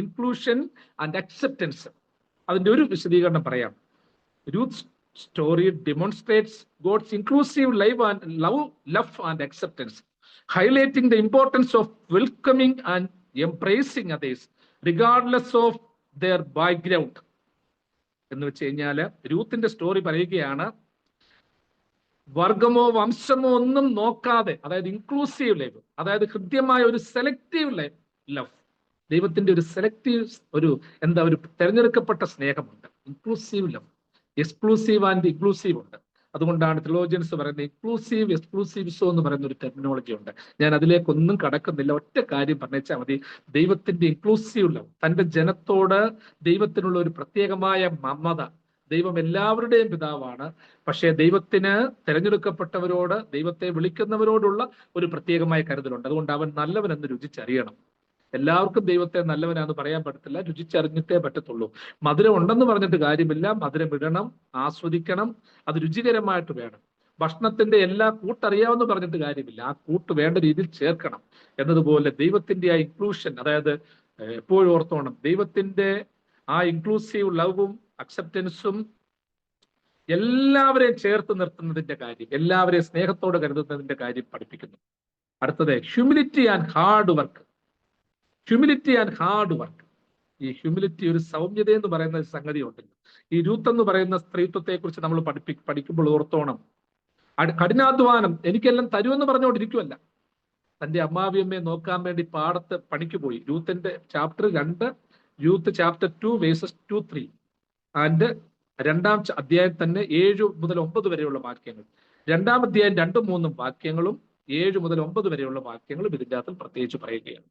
Inclusion and acceptance. അതിന്റെ ഒരു വിശദീകരണം പറയാം. Ruth's story demonstrates God's inclusive love and acceptance, highlighting the importance of welcoming and embracing others regardless of their background. എന്ന് വെച്ച് കഴിഞ്ഞാല് രൂത്തിന്റെ സ്റ്റോറി പറയുകയാണ്, വർഗമോ വംശമോ ഒന്നും നോക്കാതെ, അതായത് ഇൻക്ലൂസീവ് ലൈഫ്, അതായത് കൃത്യമായ ഒരു സെലക്റ്റീവ് ലവ്, ദൈവത്തിന്റെ ഒരു സെലക്റ്റീവ്, ഒരു തെരഞ്ഞെടുക്കപ്പെട്ട സ്നേഹമുണ്ട്. Inclusive love, exclusive and inclusive ഉണ്ട്. അതുകൊണ്ടാണ് തിയോളജിയൻസ് പറയുന്നത് ഇൻക്ലൂസീവ് എക്സ്ക്ലൂസീവിസോ എന്ന് പറയുന്ന ഒരു ടെർമിനോളജി ഉണ്ട്. ഞാൻ അതിലേക്കൊന്നും കടക്കുന്നില്ല. ഒറ്റ കാര്യം പറഞ്ഞാൽ മതി, ദൈവത്തിന്റെ ഇൻക്ലൂസീവ് ലവ്, തന്റെ ജനത്തോട് ദൈവത്തിനുള്ള ഒരു പ്രത്യേകമായ മമത. ദൈവം എല്ലാവരുടെയും പിതാവാണ്. പക്ഷേ ദൈവത്തിന് തിരഞ്ഞെടുക്കപ്പെട്ടവരോട്, ദൈവത്തെ വിളിക്കുന്നവരോടുള്ള ഒരു പ്രത്യേകമായ കരുതലുണ്ട്. അതുകൊണ്ട് അവൻ നല്ലവനെന്ന് രുചിച്ചറിയണം. എല്ലാവർക്കും ദൈവത്തെ നല്ലവനാന്ന് പറയാൻ പറ്റത്തില്ല, രുചിച്ചറിഞ്ഞിട്ടേ പറ്റത്തുള്ളൂ. മധുരം ഉണ്ടെന്ന് പറഞ്ഞിട്ട് കാര്യമില്ല, മധുരം ഇടണം, ആസ്വദിക്കണം, അത് രുചികരമായിട്ട് വേണം. ഭക്ഷണത്തിന്റെ എല്ലാ കൂട്ടറിയാമെന്ന് പറഞ്ഞിട്ട് കാര്യമില്ല, ആ കൂട്ട് വേണ്ട രീതിയിൽ ചേർക്കണം. എന്നതുപോലെ ദൈവത്തിന്റെ ആ ഇൻക്ലൂഷൻ, അതായത് എപ്പോഴും ഓർത്തോണം, ദൈവത്തിന്റെ ആ ഇൻക്ലൂസീവ് ലവും അക്സെപ്റ്റൻസും എല്ലാവരെയും ചേർത്ത് നിർത്തുന്നതിന്റെ കാര്യം, എല്ലാവരെയും സ്നേഹത്തോടെ കരുതുന്നതിന്റെ കാര്യം പഠിപ്പിക്കുന്നു. അടുത്തത് humility and hard work. Humility and hard work. ഈ ഹ്യൂമിലിറ്റി, ഒരു സൗമ്യത എന്ന് പറയുന്ന സംഗതി ഉണ്ടല്ലോ. ഈ രൂത്ത് എന്ന് പറയുന്ന സ്ത്രീത്വത്തെ കുറിച്ച് നമ്മൾ പഠിക്കുമ്പോൾ ഓർത്തോണം, കഠിനാധ്വാനം എനിക്കെല്ലാം തരുമെന്ന് പറഞ്ഞുകൊണ്ടിരിക്കുമല്ല. തന്റെ അമ്മാവിയമ്മയെ നോക്കാൻ വേണ്ടി പാടത്ത് പണിക്ക് പോയി. രൂത്തിന്റെ chapter 2, Ruth chapter 2 verses 2-3 and 2-ാം അധ്യായം തന്നെ 7 മുതൽ 9 വരെയുള്ള വാക്യങ്ങൾ, 2-ാം അധ്യായം 2-3 വാക്യങ്ങളും 7 മുതൽ 9 വരെയുള്ള വാക്യങ്ങളും ഇതിൻ്റെ അകത്ത് പ്രത്യേകിച്ച് പറയുകയാണ്.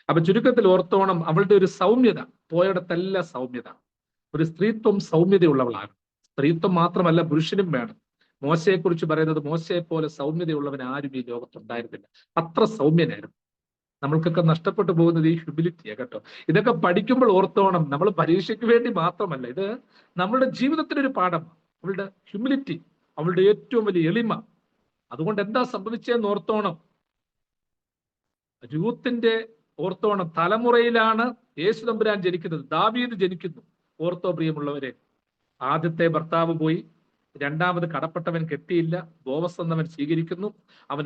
അപ്പൊ ചുരുക്കത്തിൽ ഓർത്തോണം, അവളുടെ ഒരു സൗമ്യത, പോയിടത്തല്ല സൗമ്യത, ഒരു സ്ത്രീത്വം സൗമ്യതയുള്ളവളാണ്. സ്ത്രീത്വം മാത്രമല്ല, പുരുഷനും വേണം. മോശയെ കുറിച്ച് പറയുന്നത്, മോശയെ പോലെ സൗമ്യതയുള്ളവൻ ആരും ഈ ലോകത്തുണ്ടായിരുന്നില്ല. അത്ര സൗമ്യനായിരുന്നു. നമ്മൾക്കൊക്കെ നഷ്ടപ്പെട്ടു പോകുന്നത് ഈ ഹ്യൂമിലിറ്റിയാണ് കേട്ടോ. ഇതൊക്കെ പഠിക്കുമ്പോൾ ഓർത്തോണം, നമ്മൾ പരീക്ഷയ്ക്ക് വേണ്ടി മാത്രമല്ല, ഇത് നമ്മളുടെ ജീവിതത്തിനൊരു പാഠമാണ്. അവളുടെ ഹ്യൂമിലിറ്റി, അവളുടെ ഏറ്റവും വലിയ എളിമ. അതുകൊണ്ട് എന്താ സംഭവിച്ചതെന്ന് ഓർത്തോണം. രൂത്തിന്റെ ഓർത്തോണം, തലമുറയിലാണ് യേശു തമ്പുരാൻ ജനിക്കുന്നത്, ദാവീദ് ജനിക്കുന്നു. ഓർത്തോ പ്രിയമുള്ളവരെ, ആദ്യത്തെ ഭർത്താവ് പോയി, 2-ാമത് കടപ്പെട്ടവൻ കെട്ടിയില്ല, ബോവസ് എന്നവൻ സ്വീകരിക്കുന്നു, അവൻ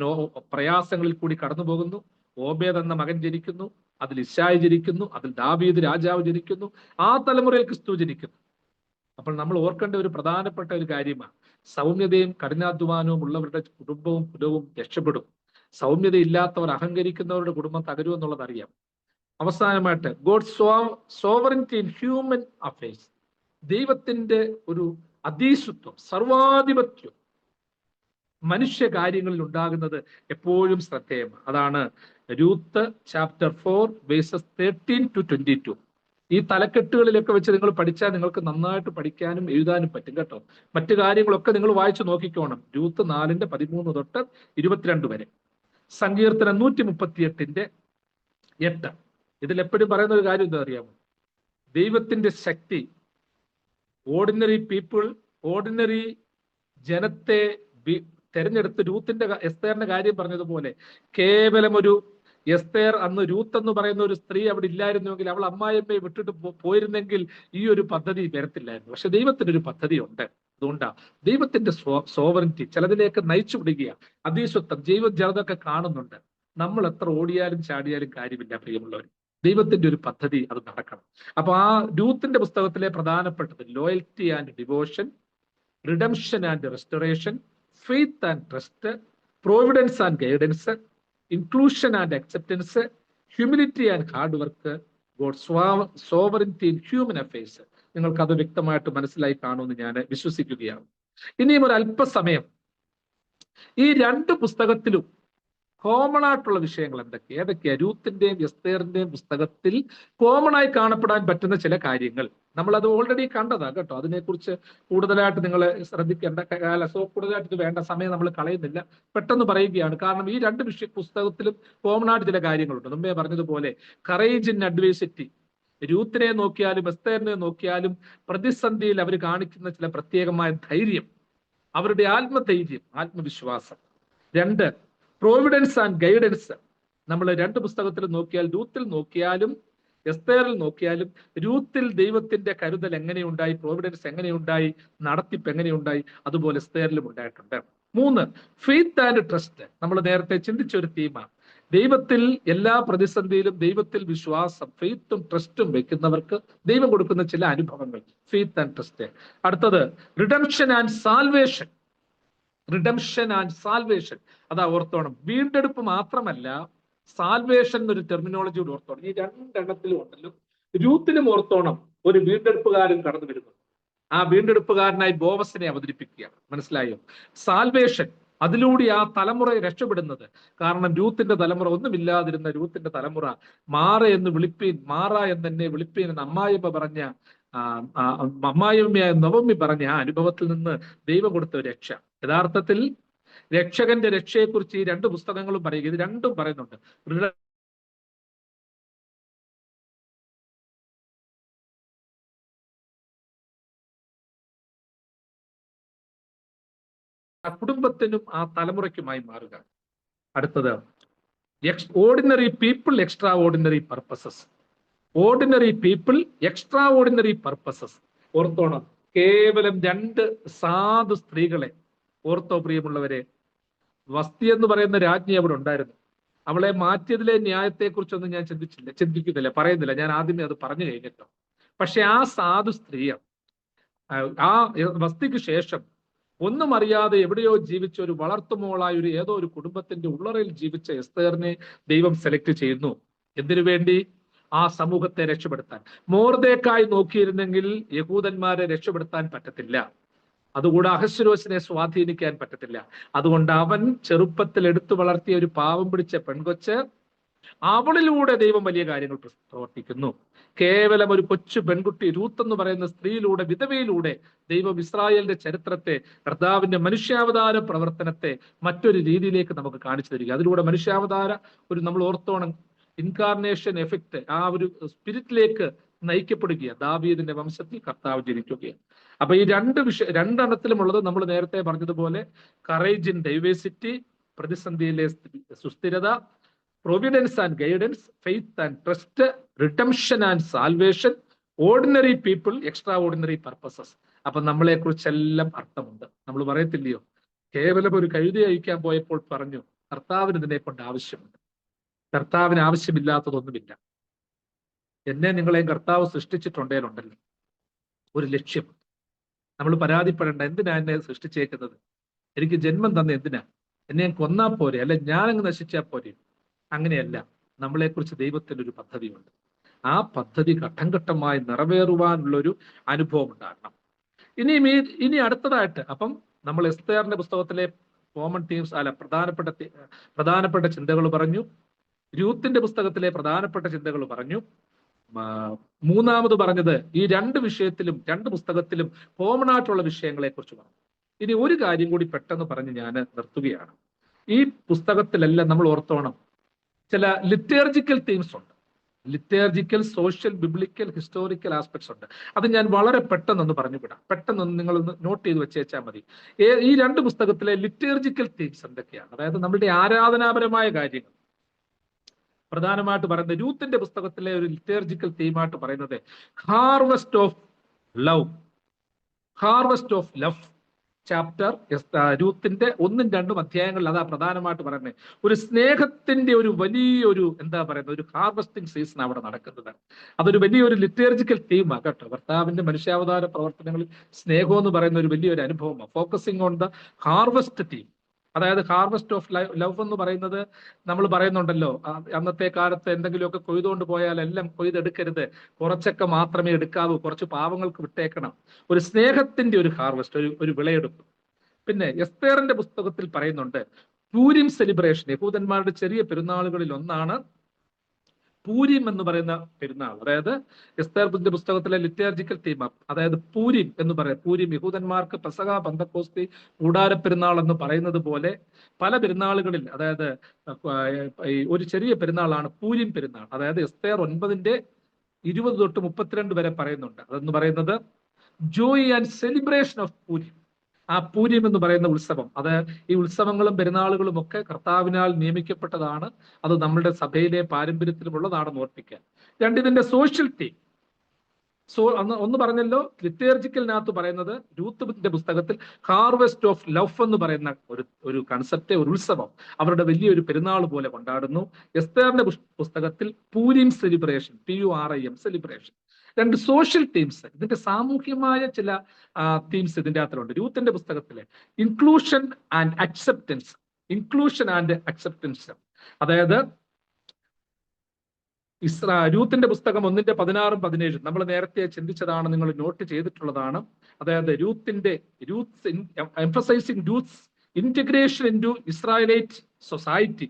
പ്രയാസങ്ങളിൽ കൂടി കടന്നു പോകുന്നു. ഓബേദ് എന്ന മകൻ ജനിക്കുന്നു, അതിൽ ഇശായി ജനിക്കുന്നു, അതിൽ ദാവീദ് രാജാവ് ജനിക്കുന്നു, ആ തലമുറയിൽ ക്രിസ്തു ജനിക്കുന്നു. അപ്പോൾ നമ്മൾ ഓർക്കേണ്ട ഒരു പ്രധാനപ്പെട്ട ഒരു കാര്യമാണ്, സൗമ്യതയും കഠിനാധ്വാനവും ഉള്ളവരുടെ കുടുംബവും കുലവും രക്ഷപ്പെടും. സൗമ്യതയില്ലാത്തവർ, അഹങ്കരിക്കുന്നവരുടെ കുടുംബം തകരും എന്നുള്ളത് അറിയാം. അവസാനമായിട്ട് God sovereignty in human affairs. ദൈവത്തിന്റെ ഒരു അധീശത്വം, സർവാധിപത്യം മനുഷ്യ കാര്യങ്ങളിൽ ഉണ്ടാകുന്നത് എപ്പോഴും ശ്രദ്ധേയമാണ്. അതാണ് രൂത്ത് ചാപ്റ്റർ 4 വേഴ്സസ് 13 to 22. ഈ തലക്കെട്ടുകളിലൊക്കെ വെച്ച് നിങ്ങൾ പഠിച്ചാൽ നിങ്ങൾക്ക് നന്നായിട്ട് പഠിക്കാനും എഴുതാനും പറ്റും കേട്ടോ. മറ്റു കാര്യങ്ങളൊക്കെ നിങ്ങൾ വായിച്ചു നോക്കിക്കോണം. രൂത്ത് 4:13 തൊട്ട് 22 വരെ. സങ്കീർത്തനം 138:8. ഇതിൽ എപ്പോഴും പറയുന്ന ഒരു കാര്യം എന്താ അറിയാമോ? ദൈവത്തിന്റെ ശക്തി ഓർഡിനറി പീപ്പിൾ, ഓർഡിനറി ജനത്തെ തെരഞ്ഞെടുത്ത് എസ്തേറിന്റെ കാര്യം പറഞ്ഞതുപോലെ കേവലം ഒരു എസ്തേർ, അന്ന് രൂത്ത് എന്ന് പറയുന്ന ഒരു സ്ത്രീ അവിടെ ഇല്ലായിരുന്നുവെങ്കിൽ, അവൾ അമ്മായിയമ്മയെ വിട്ടിട്ട് പോയിരുന്നെങ്കിൽ ഈ ഒരു പദ്ധതി വരത്തില്ലായിരുന്നു. പക്ഷെ ദൈവത്തിന്റെ ഒരു പദ്ധതി ഉണ്ട്. അതുകൊണ്ടാ ദൈവത്തിന്റെ സോവറിറ്റി ചിലതിലേക്ക് നയിച്ചു വിടുകയാണ്. അതീശത്വം ദൈവം ചിലതൊക്കെ കാണുന്നുണ്ട്. നമ്മൾ എത്ര ഓടിയാലും ചാടിയാലും കാര്യമില്ല പ്രിയമുള്ളവർ. ദൈവത്തിന്റെ ഒരു പദ്ധതി അത് നടക്കണം. അപ്പൊ ആ രൂത്തിന്റെ പുസ്തകത്തിലെ പ്രധാനപ്പെട്ടത് loyalty and devotion, redemption and restoration, faith and trust, Providence and guidance, inclusion and acceptance, humility and hard work, God sovereignty in human affairs. നിങ്ങൾക്ക് അത് വ്യക്തമായിട്ട് മനസ്സിലായി കാണുമെന്ന് ഞാൻ വിശ്വസിക്കുകയാണ്. ഇനിയും ഒരു അല്പസമയം ഈ രണ്ട് പുസ്തകത്തിലും കോമൺ ആയിട്ടുള്ള വിഷയങ്ങൾ ഏതൊക്കെയാ? രൂത്തിന്റെയും എസ്തേറിന്റെയും പുസ്തകത്തിൽ കോമൺ ആയി കാണപ്പെടാൻ പറ്റുന്ന ചില കാര്യങ്ങൾ നമ്മളത് ഓൾറെഡി കണ്ടതാ കേട്ടോ. അതിനെക്കുറിച്ച് കൂടുതലായിട്ട് നിങ്ങൾ ശ്രദ്ധിക്കേണ്ട കൂടുതലായിട്ട് ഇത് വേണ്ട സമയം നമ്മൾ കളയുന്നില്ല, പെട്ടെന്ന് പറയുകയാണ്. കാരണം ഈ രണ്ട് പുസ്തകത്തിലും കോമൺ ആയിട്ട് ചില കാര്യങ്ങളുണ്ട്. മുമ്പേ പറഞ്ഞതുപോലെ കറേജ് ഇൻ അഡ്വേഴ്സിറ്റി, രൂത്തിനെ നോക്കിയാലും എസ്തേറിനെ നോക്കിയാലും പ്രതിസന്ധിയിൽ അവർ കാണിക്കുന്ന ചില പ്രത്യേകമായ ധൈര്യം, അവരുടെ ആത്മധൈര്യം, ആത്മവിശ്വാസം. രണ്ട്, പ്രോവിഡൻസ് ആൻഡ് ഗൈഡൻസ്. നമ്മൾ രണ്ട് പുസ്തകത്തിൽ നോക്കിയാൽ, രൂത്തിൽ നോക്കിയാലും എസ്തേറിൽ നോക്കിയാലും, രൂത്തിൽ ദൈവത്തിന്റെ കരുതൽ എങ്ങനെയുണ്ടായി, പ്രോവിഡൻസ് എങ്ങനെയുണ്ടായി, നടത്തിപ്പ് എങ്ങനെയുണ്ടായി, അതുപോലെ എസ്തേറിലും ഉണ്ടായിട്ടുണ്ട്. മൂന്ന്, ഫെയ്ത്ത് ആൻഡ് ട്രസ്റ്റ്. നമ്മൾ നേരത്തെ ചിന്തിച്ച ഒരു തീമാണ്. ദൈവത്തിൽ എല്ലാ പ്രതിസന്ധിയിലും ദൈവത്തിൽ വിശ്വാസം, ഫെയ്ത്തും ട്രസ്റ്റും വെക്കുന്നവർക്ക് ദൈവം കൊടുക്കുന്ന ചില അനുഭവങ്ങൾ, ഫെയ്ത്ത് ആൻഡ് ട്രസ്റ്റ്. അടുത്തത് redemption and salvation. Redemption and salvation, അതാ ഓർത്തോണം. വീണ്ടെടുപ്പ് മാത്രമല്ല, സാൽവേഷൻ എന്നൊരു ടെർമിനോളജി കൂടി ഓർത്തോണം. ഈ രണ്ടെണ്ണത്തിലും ഉണ്ടല്ലോ. രൂത്തിലും ഓർത്തോണം, ഒരു വീണ്ടെടുപ്പുകാരൻ കടന്നു വരുന്നു. ആ വീണ്ടെടുപ്പുകാരനായി ബോവസിനെ അവതരിപ്പിക്കുകയാണ്. മനസ്സിലായോ? സാൽവേഷൻ, അതിലൂടെ ആ തലമുറ രക്ഷപ്പെടുന്നത്. കാരണം രൂത്തിന്റെ തലമുറ, ഒന്നുമില്ലാതിരുന്ന രൂത്തിന്റെ തലമുറ, മാറ എന്ന് വിളിപ്പീൻ, മാറ എന്നെ വിളിപ്പീൻ എന്ന് അമ്മായിയമ്മയായ നവമി പറഞ്ഞ ആ അനുഭവത്തിൽ നിന്ന് ദൈവം കൊടുത്ത രക്ഷ. യഥാർത്ഥത്തിൽ രക്ഷകന്റെ രക്ഷയെക്കുറിച്ച് ഈ രണ്ട് പുസ്തകങ്ങളും പറയുക. ഇത് രണ്ടും പറയുന്നുണ്ട്. കുടുംബത്തിനും ആ തലമുറയ്ക്കുമായി മാറുക. അടുത്തത് ordinary people, extraordinary purposes. Ordinary people, extraordinary purposes. ഓർത്തോണം, കേവലം രണ്ട് സാധു സ്ത്രീകളെ ഓർത്തോ പ്രിയമുള്ളവരെ. വസ്തി എന്ന് പറയുന്ന രാജ്ഞി അവിടെ ഉണ്ടായിരുന്നു. അവളെ മാറ്റിയതിലെ ന്യായത്തെക്കുറിച്ചൊന്നും ഞാൻ ചിന്തിക്കുന്നില്ല, പറയുന്നില്ല. ഞാൻ ആദ്യമേ അത് പറഞ്ഞു കഴിഞ്ഞിട്ടോ. പക്ഷെ ആ സാധു സ്ത്രീ, ആ വസ്തിക്ക് ശേഷം ഒന്നും അറിയാതെ എവിടെയോ ജീവിച്ച ഒരു വളർത്തുമോളായ ഏതോ ഒരു കുടുംബത്തിന്റെ ഉള്ളറയിൽ ജീവിച്ച എസ്തേറിനെ ദൈവം സെലക്ട് ചെയ്യുന്നു. എന്തിനു വേണ്ടി? ആ സമൂഹത്തെ രക്ഷപ്പെടുത്താൻ. മോർദേക്കായി നോക്കിയിരുന്നെങ്കിൽ യഹൂദന്മാരെ രക്ഷപ്പെടുത്താൻ പറ്റത്തില്ല. അതുകൂടെ അഹശ്വേരോശിനെ സ്വാധീനിക്കാൻ പറ്റത്തില്ല. അതുകൊണ്ട് അവൻ ചെറുപ്പത്തിൽ എടുത്തു വളർത്തിയ ഒരു പാവം പിടിച്ച പെൺകൊച്ച്, അവളിലൂടെ ദൈവം വലിയ കാര്യങ്ങൾ പ്രവർത്തിക്കുന്നു. കേവലം ഒരു കൊച്ചു പെൺകുട്ടി രൂത്ത് എന്ന് പറയുന്ന സ്ത്രീയിലൂടെ, വിധവയിലൂടെ ദൈവം ഇസ്രായേലിന്റെ ചരിത്രത്തെ, കർത്താവിന്റെ മനുഷ്യാവതാര പ്രവർത്തനത്തെ മറ്റൊരു രീതിയിലേക്ക് നമുക്ക് കാണിച്ചു തരിക. അതിലൂടെ മനുഷ്യാവതാര നമ്മൾ ഓർത്തോണം, ഇൻകാർണേഷൻ എഫക്റ്റ്, ആ ഒരു സ്പിരിറ്റിലേക്ക് നയിക്കപ്പെടുകയാണ്. ദാവീദിന്റെ വംശത്തിൽ കർത്താവ് ജനിക്കുകയാണ്. അപ്പൊ ഈ രണ്ടെണ്ണത്തിലുമുള്ളത് നമ്മൾ നേരത്തെ പറഞ്ഞതുപോലെ കറേജ് ഇൻ ഡൈവേഴ്സിറ്റി, പ്രതിസന്ധിയിലെ സുസ്ഥിരത, Providence and guidance, faith and trust, redemption and salvation, ordinary people, extraordinary purposes. അപ്പൊ നമ്മളെ കുറിച്ചെല്ലാം അർത്ഥമുണ്ട്. നമ്മൾ പറയത്തില്ലയോ, കേവലം ഒരു കഴുതി അയക്കാൻ പോയപ്പോൾ പറഞ്ഞു, കർത്താവിന് ഇതിനെ കൊണ്ട് ആവശ്യമുണ്ട്. കർത്താവിന് ആവശ്യമില്ലാത്തതൊന്നുമില്ല. എന്നെ നിങ്ങളെയും കർത്താവ് സൃഷ്ടിച്ചിട്ടുണ്ടേലുണ്ടല്ലോ ഒരു ലക്ഷ്യം. നമ്മൾ പരാതിപ്പെടേണ്ട, എന്തിനാ എന്നെ സൃഷ്ടിച്ചേക്കുന്നത്, എനിക്ക് ജന്മം തന്നെ എന്തിനാ, എന്നെ കൊന്നാ പോരെ, അല്ലെ ഞാനങ്ങ് നശിച്ചാൽ പോരെ. അങ്ങനെയല്ല. നമ്മളെക്കുറിച്ച് ദൈവത്തിന് ഒരു പദ്ധതിയുണ്ട്. ആ പദ്ധതി ഘട്ടം ഘട്ടമായി നിറവേറുവാനുള്ളൊരു അനുഭവം ഉണ്ടാകണം. ഇനി അടുത്തതായിട്ട്, അപ്പം നമ്മൾ എസ്തേറിന്റെ പുസ്തകത്തിലെ കോമൺ തീംസ് അല്ല പ്രധാനപ്പെട്ട ചിന്തകൾ പറഞ്ഞു. രൂത്തിന്റെ പുസ്തകത്തിലെ പ്രധാനപ്പെട്ട ചിന്തകൾ പറഞ്ഞു. മൂന്നാമത് പറഞ്ഞത് ഈ രണ്ട് പുസ്തകത്തിലും കോമൺ ആയിട്ടുള്ള വിഷയങ്ങളെ കുറിച്ച് പറഞ്ഞു. ഇനി ഒരു കാര്യം കൂടി പെട്ടെന്ന് പറഞ്ഞ് ഞാൻ നിർത്തുകയാണ്. ഈ പുസ്തകത്തിലെല്ലാം നമ്മൾ ഓർത്തോണം, ചില ലിറ്റേർജിക്കൽ തീംസ് ഉണ്ട്. Liturgical, social, biblical, historical aspects ഉണ്ട്. അത് ഞാൻ വളരെ പെട്ടെന്നൊന്ന് പറഞ്ഞു വിടാം. പെട്ടെന്നൊന്ന് നിങ്ങളൊന്ന് നോട്ട് ചെയ്ത് വെച്ചേച്ചാൽ മതി. ഈ രണ്ട് പുസ്തകത്തിലെ ലിറ്റേർജിക്കൽ തീംസ് എന്തൊക്കെയാണ്? അതായത് നമ്മുടെ ആരാധനാപരമായ കാര്യങ്ങൾ പ്രധാനമായിട്ട് പറയുന്നത്, രൂത്തിന്റെ പുസ്തകത്തിലെ ഒരു ലിറ്റേർജിക്കൽ തീമായിട്ട് പറയുന്നത് harvest of love. Harvest of love chapter രൂത്തിന്റെ 1ഉം 2ഉം അധ്യായങ്ങളിൽ അതാ പ്രധാനമായിട്ട് പറയുന്നത്. ഒരു സ്നേഹത്തിന്റെ ഒരു വലിയൊരു ഒരു ഹാർവെസ്റ്റിംഗ് സീസൺ അവിടെ നടക്കുന്നത്. അതൊരു വലിയൊരു ലിറ്റേർജിക്കൽ തീമാണ് കേട്ടോ. കർത്താവിന്റെ മനുഷ്യാവതാര പ്രവർത്തനങ്ങളിൽ സ്നേഹം എന്ന് പറയുന്ന ഒരു വലിയൊരു അനുഭവമാണ്. Focusing on the harvest theme. അതായത് ഹാർവെസ്റ്റ് ഓഫ് ലവ് എന്ന് പറയുന്നത് നമ്മൾ പറയുന്നുണ്ടല്ലോ, അന്നത്തെ കാലത്ത് എന്തെങ്കിലുമൊക്കെ കൊയ്തുകൊണ്ട് പോയാൽ എല്ലാം കൊയ്തെടുക്കരുത്, കുറച്ചൊക്കെ മാത്രമേ എടുക്കാവൂ, കുറച്ച് പാവങ്ങൾക്ക് വിട്ടേക്കണം. ഒരു സ്നേഹത്തിന്റെ ഒരു ഹാർവെസ്റ്റ്, ഒരു വിളയെടുപ്പ്. പിന്നെ എസ്തേറിന്റെ പുസ്തകത്തിൽ പറയുന്നുണ്ട് പൂരിം സെലിബ്രേഷൻ. യഹൂദന്മാരുടെ ചെറിയ പെരുന്നാളുകളിൽ ഒന്നാണ് പൂരിം എന്ന് പറയുന്ന പെരുന്നാൾ. അതായത് എസ്തേറിന്റെ പുസ്തകത്തിലെ ലിറ്റേർജിക്കൽ തീം, അതായത് പൂരിം എന്ന് പറയാം. പൂരിം യഹൂദന്മാർക്ക് പെസഹ, പെന്തക്കോസ്തി, കൂടാര പെരുന്നാൾ എന്ന് പറയുന്നത് പോലെ പല പെരുന്നാളുകളിൽ, അതായത് ഒരു ചെറിയ പെരുന്നാളാണ് പൂരിം പെരുന്നാൾ. അതായത് എസ്തേർ 9:20 തൊട്ട് 32 വരെ പറയുന്നുണ്ട്. അതെന്ന് പറയുന്നത് ജോയ് ആൻഡ് സെലിബ്രേഷൻ ഓഫ് പൂരിം. ആ പൂരിം എന്ന് പറയുന്ന ഉത്സവം, അത് ഈ ഉത്സവങ്ങളും പെരുന്നാളുകളും ഒക്കെ കർത്താവിനാൽ നിയമിക്കപ്പെട്ടതാണ്. അത് നമ്മുടെ സഭയിലെ പാരമ്പര്യത്തിലുമുള്ളതാണെന്ന് ഓർപ്പിക്കാൻ. ഇതിന്റെ സോഷ്യൽ തീം, ഒന്ന് പറഞ്ഞല്ലോ, ലിറ്റേർജിക്കലിനകത്ത് പറയുന്നത് രൂത്തിന്റെ പുസ്തകത്തിൽ ഹാർവെസ്റ്റ് ഓഫ് ലവ് എന്ന് പറയുന്ന ഒരു കൺസെപ്റ്റ്, ഒരു ഉത്സവം അവരുടെ വലിയൊരു പെരുന്നാൾ പോലെ കൊണ്ടാടുന്നു. എസ്തേറിന്റെ പുസ്തകത്തിൽ പൂരിം സെലിബ്രേഷൻ, PURIM സെലിബ്രേഷൻ. രണ്ട് സോഷ്യൽ തീംസ്, ഇതിന്റെ സാമൂഹ്യമായ ചില തീംസ് ഇതിന്റെ അകത്തുണ്ട്. രൂത്തിന്റെ പുസ്തകത്തിലെ ഇൻക്ലൂഷൻ ആൻഡ് അക്സെപ്റ്റൻസ്. അതായത് രൂത്തിന്റെ പുസ്തകം 1:16-17 നമ്മൾ നേരത്തെ ചിന്തിച്ചതാണ്, നിങ്ങൾ നോട്ട് ചെയ്തിട്ടുള്ളതാണ്. അതായത് Ruth emphasising Ruth's integration into Israelite society.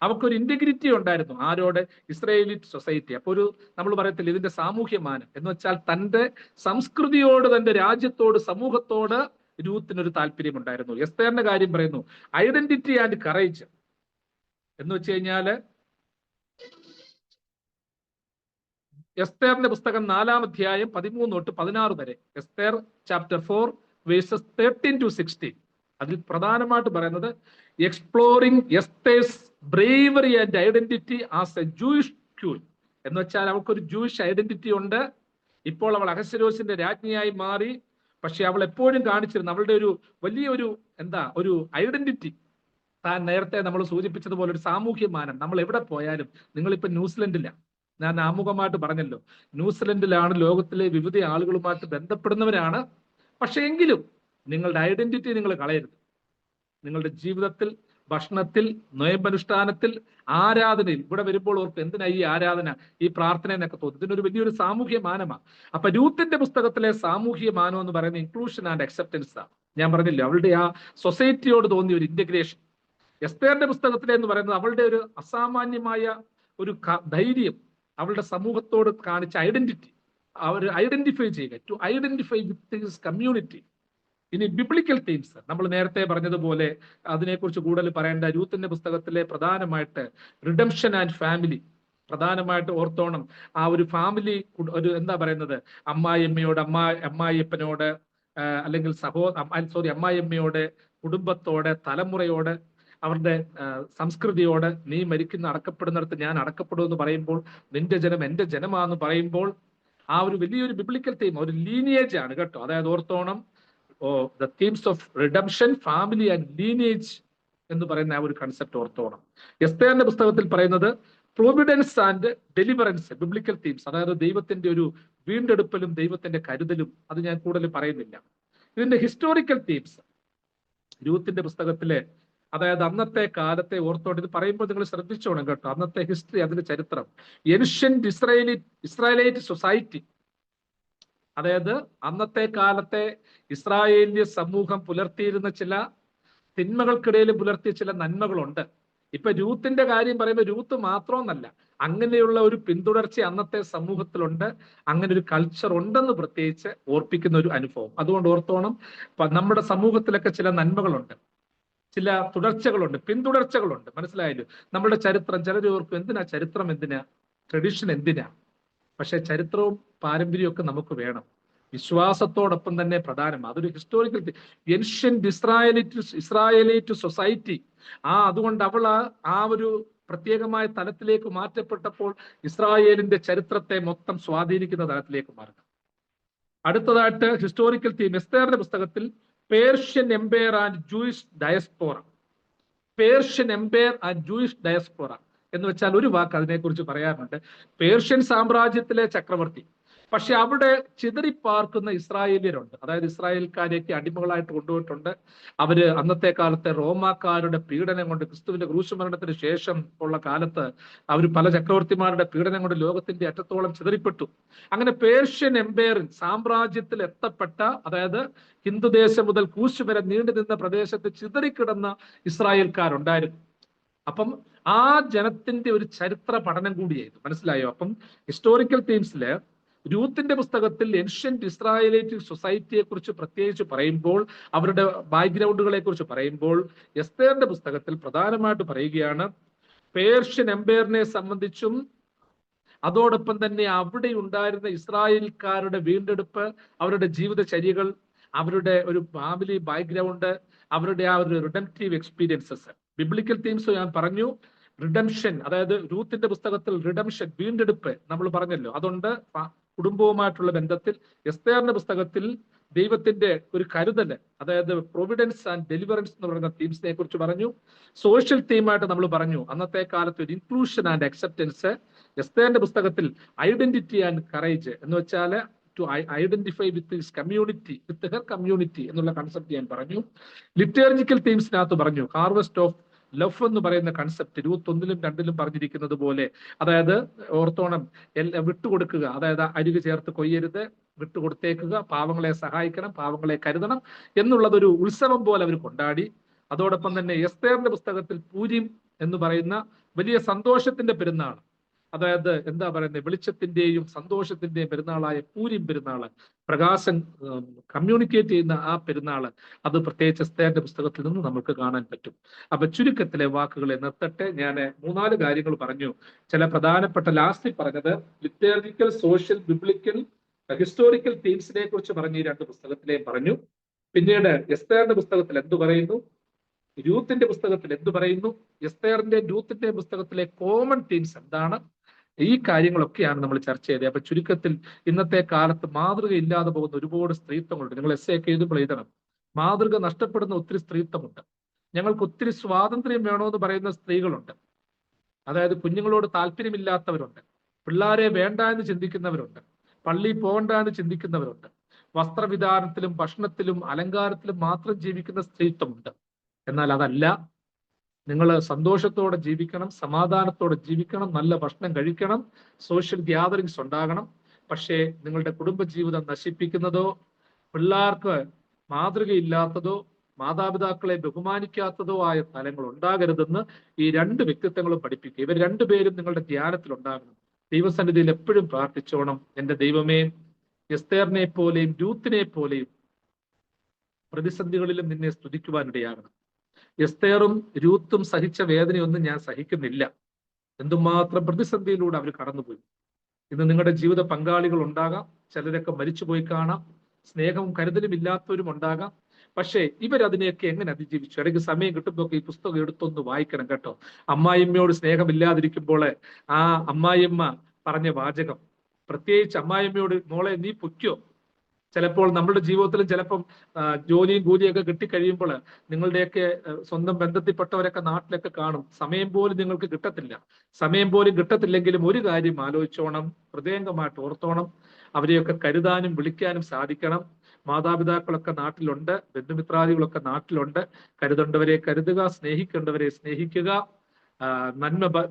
അവർക്കൊരു ഇന്റഗ്രിറ്റി ഉണ്ടായിരുന്നു. ആരോട്? Israelite society. അപ്പോൾ നമ്മൾ പറയത്തില്ല ഇതിന്റെ സാമൂഹ്യമാനം എന്ന് വെച്ചാൽ തന്റെ സംസ്കൃതിയോട്, തന്റെ രാജ്യത്തോട്, സമൂഹത്തോട് രൂത്തിനൊരു താല്പര്യം ഉണ്ടായിരുന്നു. എസ്തേറിന്റെ കാര്യം പറയുന്നു ഐഡന്റിറ്റി ആൻഡ് കറേജ് എന്ന് വെച്ച് കഴിഞ്ഞാല് എസ്തേറിന്റെ പുസ്തകം 4-ാം അധ്യായം 13 തൊട്ട് 16 വരെ, എസ്തേർ ചാപ്റ്റർ 4 വേഴ്സസ് 13-16. അതിൽ പ്രധാനമായിട്ട് പറയുന്നത് exploring Esther's bravery and identity as a Jewish queen. എന്ന് വെച്ചാൽ അവൾക്കൊരു ജൂയിഷ് ഐഡന്റിറ്റി ഉണ്ട്. ഇപ്പോൾ അവൾ അഹശ്വേരോശിന്റെ രാജ്ഞിയായി മാറി. പക്ഷെ അവൾ എപ്പോഴും കാണിച്ചിരുന്നു അവളുടെ ഒരു വലിയൊരു ഒരു ഐഡന്റിറ്റി. താൻ നേരത്തെ നമ്മൾ സൂചിപ്പിച്ചതുപോലെ ഒരു സാമൂഹ്യമാനം. നമ്മൾ എവിടെ പോയാലും, നിങ്ങളിപ്പോ ന്യൂസിലൻഡിലാണ്, ഞാൻ ആമുഖമായിട്ട് പറഞ്ഞല്ലോ, ന്യൂസിലൻഡിലാണ്, ലോകത്തിലെ വിവിധ ആളുകളുമായിട്ട് ബന്ധപ്പെടുന്നവരാണ്. പക്ഷെ എങ്കിലും നിങ്ങളുടെ ഐഡന്റിറ്റി നിങ്ങൾ കളയരുത്. നിങ്ങളുടെ ജീവിതത്തിൽ, ഭക്ഷണത്തിൽ, നൊയമ്പനുഷ്ഠാനത്തിൽ, ആരാധനയിൽ, ഇവിടെ വരുമ്പോൾ ഓർക്ക് എന്തിനാ ഈ ആരാധന, ഈ പ്രാർത്ഥന എന്നൊക്കെ തോന്നും. ഇതിനൊരു വലിയൊരു സാമൂഹ്യ മാനമാണ്. അപ്പൊ രൂത്തിന്റെ പുസ്തകത്തിലെ സാമൂഹ്യ മാനം എന്ന് പറയുന്ന ഇൻക്ലൂഷൻ ആൻഡ് അക്സെപ്റ്റൻസ് ആണ്. ഞാൻ പറഞ്ഞില്ല, അവളുടെ ആ സൊസൈറ്റിയോട് തോന്നിയ ഒരു ഇന്റഗ്രേഷൻ. എസ്തേറിന്റെ പുസ്തകത്തിലെ എന്ന് പറയുന്നത് അവളുടെ ഒരു അസാമാന്യമായ ഒരു ധൈര്യം, അവളുടെ സമൂഹത്തോട് കാണിച്ച ഐഡന്റിറ്റി, അവർ ഐഡന്റിഫൈ ചെയ്യുക, to identify with his community. ഇനി ബിബ്ലിക്കൽ തീംസ് നമ്മൾ നേരത്തെ പറഞ്ഞതുപോലെ അതിനെക്കുറിച്ച് കൂടുതൽ പറയേണ്ട. രൂത്തിന്റെ പുസ്തകത്തിലെ പ്രധാനമായിട്ട് റിഡംഷൻ ആൻഡ് ഫാമിലി, പ്രധാനമായിട്ട് ഓർത്തോണം. ആ ഒരു ഫാമിലി, ഒരു പറയുന്നത് അമ്മായിയമ്മയോട്, അമ്മായിയപ്പനോട്, അല്ലെങ്കിൽ അമ്മായിയമ്മയോട്, കുടുംബത്തോട്, തലമുറയോട്, അവരുടെ സംസ്കൃതിയോട്, നീ മരിക്കുന്ന അടക്കപ്പെടുന്നിടത്ത് ഞാൻ അടക്കപ്പെടുമെന്ന് പറയുമ്പോൾ, നിന്റെ ജനം എന്റെ ജനമാണെന്ന് പറയുമ്പോൾ, ആ ഒരു വലിയൊരു ബിബ്ലിക്കൽ തീം, ഒരു ലീനിയേജ് ആണ് കേട്ടോ. അതായത് ഓർത്തോണം, the themes of redemption, family and lineage എന്ന് പറയുന്ന ആ ഒരു കൺസെപ്റ്റ് ഓർത്തോണം. എസ്തേറിന്റെ പുസ്തകത്തിൽ പറയുന്നത് providence and deliverance, biblical themes. അതായത് ദൈവത്തിന്റെ ഒരു വീണ്ടെടുപ്പലും ദൈവത്തിന്റെ കരുതലും. അത് ഞാൻ കൂടുതൽ പറയുന്നില്ല. ഇതിന്റെ ഹിസ്റ്റോറിക്കൽ തീംസ് രൂത്തിന്റെ പുസ്തകത്തിലെ, അതായത് അന്നത്തെ കാലത്തെ ഓർത്തോട്ട്, ഇത് പറയുമ്പോൾ നിങ്ങൾ ശ്രദ്ധിച്ചോണം കേട്ടോ, അന്നത്തെ ഹിസ്റ്ററി, അതിന്റെ ചരിത്രം. ഏൻഷ്യന്റ് ഇസ്രായേലൈറ്റ് സൊസൈറ്റി, അതായത് അന്നത്തെ കാലത്തെ ഇസ്രായേലിയ സമൂഹം പുലർത്തിയിരുന്ന ചില തിന്മകൾക്കിടയിൽ പുലർത്തിയ ചില നന്മകളുണ്ട്. ഇപ്പൊ രൂത്തിന്റെ കാര്യം പറയുമ്പോൾ രൂത്ത് മാത്രമെന്നല്ല, അങ്ങനെയുള്ള ഒരു പിന്തുടർച്ച അന്നത്തെ സമൂഹത്തിലുണ്ട്. അങ്ങനെ ഒരു കൾച്ചർ ഉണ്ടെന്ന് പ്രത്യേകിച്ച് ഓർപ്പിക്കുന്ന ഒരു അനുഭവം. അതുകൊണ്ട് ഓർത്തോണം, നമ്മുടെ സമൂഹത്തിലൊക്കെ ചില നന്മകളുണ്ട്, ചില തുടർച്ചകളുണ്ട്, പിന്തുടർച്ചകളുണ്ട്. മനസ്സിലായല്ലോ? നമ്മുടെ ചരിത്രം, ചിലർ ഓർക്കും എന്തിനാ ചരിത്രം, എന്തിനാ ട്രഡീഷൻ, എന്തിനാ? പക്ഷെ ചരിത്രവും പാരമ്പര്യവും ഒക്കെ നമുക്ക് വേണം, വിശ്വാസത്തോടൊപ്പം തന്നെ പ്രധാനം. അതൊരു ഹിസ്റ്റോറിക്കൽ ഏൻഷ്യന്റ് ഇസ്രായേലൈറ്റ് സൊസൈറ്റി. അതുകൊണ്ട് അവൾ ആ ഒരു പ്രത്യേകമായ തലത്തിലേക്ക് മാറ്റപ്പെട്ടപ്പോൾ ഇസ്രായേലിന്റെ ചരിത്രത്തെ മൊത്തം സ്വാധീനിക്കുന്ന തലത്തിലേക്ക് മാറുക. അടുത്തതായിട്ട് ഹിസ്റ്റോറിക്കൽ തീം, എസ്തേറിന്റെ പുസ്തകത്തിൽ Persian empire and Jewish diaspora. Persian empire and Jewish diaspora എന്ന് വെച്ചാൽ ഒരു വാക്ക് അതിനെക്കുറിച്ച് പറയാറുണ്ട്. പേർഷ്യൻ സാമ്രാജ്യത്തിലെ ചക്രവർത്തി, പക്ഷെ അവിടെ ചിതറിപ്പാർക്കുന്ന ഇസ്രായേലിയരുണ്ട്. അതായത് ഇസ്രായേൽക്കാരെയൊക്കെ അടിമകളായിട്ട് കൊണ്ടുപോയിട്ടുണ്ട്. അവര് അന്നത്തെ കാലത്തെ റോമാക്കാരുടെ പീഡനം കൊണ്ട്, ക്രിസ്തുവിന്റെ ക്രൂശുമരണത്തിന് ശേഷം ഉള്ള കാലത്ത് അവർ പല ചക്രവർത്തിമാരുടെ പീഡനം കൊണ്ട് ലോകത്തിന്റെ അറ്റത്തോളം ചിതറിപ്പെട്ടു. അങ്ങനെ പേർഷ്യൻ എംപയറിൽ, സാമ്രാജ്യത്തിൽ എത്തപ്പെട്ട, അതായത് ഹിന്ദുദേശം മുതൽ കൂശ് വരെ നീണ്ടു നിന്ന പ്രദേശത്ത് ചിതറിക്കിടന്ന ഇസ്രായേൽക്കാരുണ്ടായിരുന്നു. അപ്പം ആ ജനത്തിന്റെ ഒരു ചരിത്ര പഠനം കൂടിയായിരുന്നു. മനസ്സിലായോ? അപ്പം ഹിസ്റ്റോറിക്കൽ തീംസില് രൂത്തിന്റെ പുസ്തകത്തിൽ ഏൻഷ്യന്റ് ഇസ്രായേലൈറ്റ് സൊസൈറ്റിയെ കുറിച്ച് പ്രത്യേകിച്ച് പറയുമ്പോൾ, അവരുടെ ബാക്ക്ഗ്രൗണ്ടുകളെ കുറിച്ച് പറയുമ്പോൾ, എസ്തേറിന്റെ പുസ്തകത്തിൽ പ്രധാനമായിട്ട് പറയുകയാണ് പേർഷ്യൻ എംപയറിനെ സംബന്ധിച്ചും അതോടൊപ്പം തന്നെ അവിടെ ഉണ്ടായിരുന്ന ഇസ്രായേൽക്കാരുടെ വീണ്ടെടുപ്പ്, അവരുടെ ജീവിതചര്യകൾ, അവരുടെ ഒരു ഫാമിലി ബാക്ക്ഗ്രൗണ്ട്, അവരുടെ ആ ഒരു റിഡംപ്റ്റീവ് എക്സ്പീരിയൻസസ്. ബിബ്ലിക്കൽ തീംസ് ഞാൻ പറഞ്ഞു. റിഡംഷൻ, അതായത് രൂത്തിന്റെ പുസ്തകത്തിൽ റിഡംഷൻ, വീണ്ടെടുപ്പ് നമ്മൾ പറഞ്ഞല്ലോ, അതുണ്ട്. കുടുംബവുമായിട്ടുള്ള ബന്ധത്തിൽ എസ്തേറിന്റെ പുസ്തകത്തിൽ ദൈവത്തിന്റെ ഒരു കരുതല്, അതായത് പ്രൊവിഡൻസ് ആൻഡ് ഡെലിവറൻസ് എന്ന് പറയുന്ന തീംസിനെ കുറിച്ച് പറഞ്ഞു. സോഷ്യൽ തീമായിട്ട് നമ്മൾ പറഞ്ഞു അന്നത്തെ കാലത്ത് ഒരു ഇൻക്ലൂഷൻ ആൻഡ് അക്സെപ്റ്റൻസ്. എസ്തേറിന്റെ പുസ്തകത്തിൽ ഐഡന്റിറ്റി ആൻഡ് കറേജ് എന്ന് വെച്ചാൽ to identify with his community, with her community എന്നുള്ള കൺസെപ്റ്റ് ഞാൻ പറഞ്ഞു. ലിറ്റേർജിക്കൽ തീംസിനകത്ത് പറഞ്ഞു ഹാർവെസ്റ്റ് ഓഫ് ലവ് എന്ന് പറയുന്ന കൺസെപ്റ്റ് 21-ലും 2-ലും പറഞ്ഞിരിക്കുന്നത് പോലെ, അതായത് ഓർത്തോണം, വിട്ടുകൊടുക്കുക, അതായത് അരികു ചേർത്ത് കൊയ്യരുത്, വിട്ടുകൊടുത്തേക്കുക, പാവങ്ങളെ സഹായിക്കണം, പാവങ്ങളെ കരുതണം എന്നുള്ളതൊരു ഉത്സവം പോലെ അവർ കൊണ്ടാടി. അതോടൊപ്പം തന്നെ എസ്തേറിന്റെ പുസ്തകത്തിൽ പൂരിം എന്ന് പറയുന്ന വലിയ സന്തോഷത്തിന്റെ പെരുന്നാൾ, അതായത് എന്താ പറയുന്നത്, വെളിച്ചത്തിന്റെയും സന്തോഷത്തിന്റെയും പെരുന്നാളായ പൂരിം പെരുന്നാള്, പ്രകാശം കമ്മ്യൂണിക്കേറ്റ് ചെയ്യുന്ന ആ പെരുന്നാള്, അത് പ്രത്യേകിച്ച് എസ്തേറിന്റെ പുസ്തകത്തിൽ നിന്ന് നമുക്ക് കാണാൻ പറ്റും. അപ്പൊ ചുരുക്കത്തിലെ വാക്കുകളെ നിർത്തട്ടെ. ഞാൻ 3-4 കാര്യങ്ങൾ പറഞ്ഞു. ചില പ്രധാനപ്പെട്ട, ലാസ്റ്റിൽ പറഞ്ഞത് ലിറ്റേർജിക്കൽ, സോഷ്യൽ, ബിബ്ലിക്കൽ, ഹിസ്റ്റോറിക്കൽ തീംസിനെ കുറിച്ച് പറഞ്ഞ് ഈ 2 പുസ്തകത്തിലെയും പറഞ്ഞു. പിന്നീട് എസ്തേറിന്റെ പുസ്തകത്തിൽ എന്തു പറയുന്നു, രൂത്തിന്റെ പുസ്തകത്തിൽ എന്തു പറയുന്നു, എസ്തേറിന്റെ രൂത്തിന്റെ പുസ്തകത്തിലെ കോമൺ തീംസ് എന്താണ്, ഈ കാര്യങ്ങളൊക്കെയാണ് നമ്മൾ ചർച്ച ചെയ്തത്. അപ്പൊ ചുരുക്കത്തിൽ ഇന്നത്തെ കാലത്ത് മാതൃക ഇല്ലാതെ പോകുന്ന ഒരുപാട് സ്ത്രീത്വങ്ങളുണ്ട്. നിങ്ങൾ എസ് ഒക്കെ എഴുതുമ്പോൾ എഴുതണം, മാതൃക നഷ്ടപ്പെടുന്ന ഒത്തിരി സ്ത്രീത്വമുണ്ട്. ഞങ്ങൾക്ക് ഒത്തിരി സ്വാതന്ത്ര്യം വേണമെന്ന് പറയുന്ന സ്ത്രീകളുണ്ട്. അതായത് കുഞ്ഞുങ്ങളോട് താല്പര്യമില്ലാത്തവരുണ്ട്, പിള്ളേരെ വേണ്ട എന്ന് ചിന്തിക്കുന്നവരുണ്ട്, പള്ളി പോകണ്ട എന്ന് ചിന്തിക്കുന്നവരുണ്ട്, വസ്ത്രവിധാനത്തിലും ഭക്ഷണത്തിലും അലങ്കാരത്തിലും മാത്രം ജീവിക്കുന്ന സ്ത്രീത്വമുണ്ട്. എന്നാൽ അതല്ല, നിങ്ങൾ സന്തോഷത്തോടെ ജീവിക്കണം, സമാധാനത്തോടെ ജീവിക്കണം, നല്ല ഭക്ഷണം കഴിക്കണം, സോഷ്യൽ ഗ്യാതറിങ്സ് ഉണ്ടാകണം. പക്ഷേ നിങ്ങളുടെ കുടുംബജീവിതം നശിപ്പിക്കുന്നതോ, പിള്ളേർക്ക് മാതൃകയില്ലാത്തതോ, മാതാപിതാക്കളെ ബഹുമാനിക്കാത്തതോ ആയ തലങ്ങൾ ഉണ്ടാകരുതെന്ന് ഈ 2 വ്യക്തിത്വങ്ങളും പഠിപ്പിക്കുക. ഇവർ 2 പേരും നിങ്ങളുടെ ധ്യാനത്തിൽ ഉണ്ടാകണം. ദൈവസന്നിധിയിൽ എപ്പോഴും പ്രാർത്ഥിച്ചോണം, എന്റെ ദൈവമേ, എസ്തേറിനെ പോലെയും രൂത്തിനെ പോലെയും പ്രതിസന്ധികളിലും നിന്നെ സ്തുതിക്കുവാനിടയാകണം. എസ്തേറും രൂത്തും സഹിച്ച വേദനയൊന്നും ഞാൻ സഹിക്കുന്നില്ല. എന്തുമാത്രം പ്രതിസന്ധിയിലൂടെ അവർ കടന്നുപോയി. ഇന്ന് നിങ്ങളുടെ ജീവിത പങ്കാളികൾ ഉണ്ടാകാം, ചിലരൊക്കെ മരിച്ചുപോയി കാണാം, സ്നേഹവും കരുതലും ഇല്ലാത്തവരും ഉണ്ടാകാം. പക്ഷേ ഇവരതിനെയൊക്കെ എങ്ങനെ അതിജീവിച്ചു? ഇടയ്ക്ക് സമയം കിട്ടുമ്പോൾ ഈ പുസ്തകം എടുത്തൊന്ന് വായിക്കണം കേട്ടോ. അമ്മായിമ്മയോട് സ്നേഹമില്ലാതിരിക്കുമ്പോൾ ആ അമ്മായിയമ്മ പറഞ്ഞ വാചകം, പ്രത്യേകിച്ച് അമ്മായിയമ്മയോട്, മോളെ നീ പൊയ്ക്കോ. ചിലപ്പോൾ നമ്മുടെ ജീവിതത്തിലും ചിലപ്പം ജോലിയും കൂലിയൊക്കെ കിട്ടിക്കഴിയുമ്പോൾ നിങ്ങളുടെയൊക്കെ സ്വന്തം ബന്ധത്തിൽപ്പെട്ടവരൊക്കെ നാട്ടിലൊക്കെ കാണും, സമയം പോലും നിങ്ങൾക്ക് കിട്ടത്തില്ല. സമയം പോലും കിട്ടത്തില്ലെങ്കിലും ഒരു കാര്യം ആലോചിച്ചോണം, ഹൃദയംഗമായിട്ട് ഓർത്തോണം, അവരെയൊക്കെ കരുതാനും വിളിക്കാനും സാധിക്കണം. മാതാപിതാക്കളൊക്കെ നാട്ടിലുണ്ട്, ബന്ധുമിത്രാദികളൊക്കെ നാട്ടിലുണ്ട്. കരുതേണ്ടവരെ കരുതുക, സ്നേഹിക്കേണ്ടവരെ സ്നേഹിക്കുക,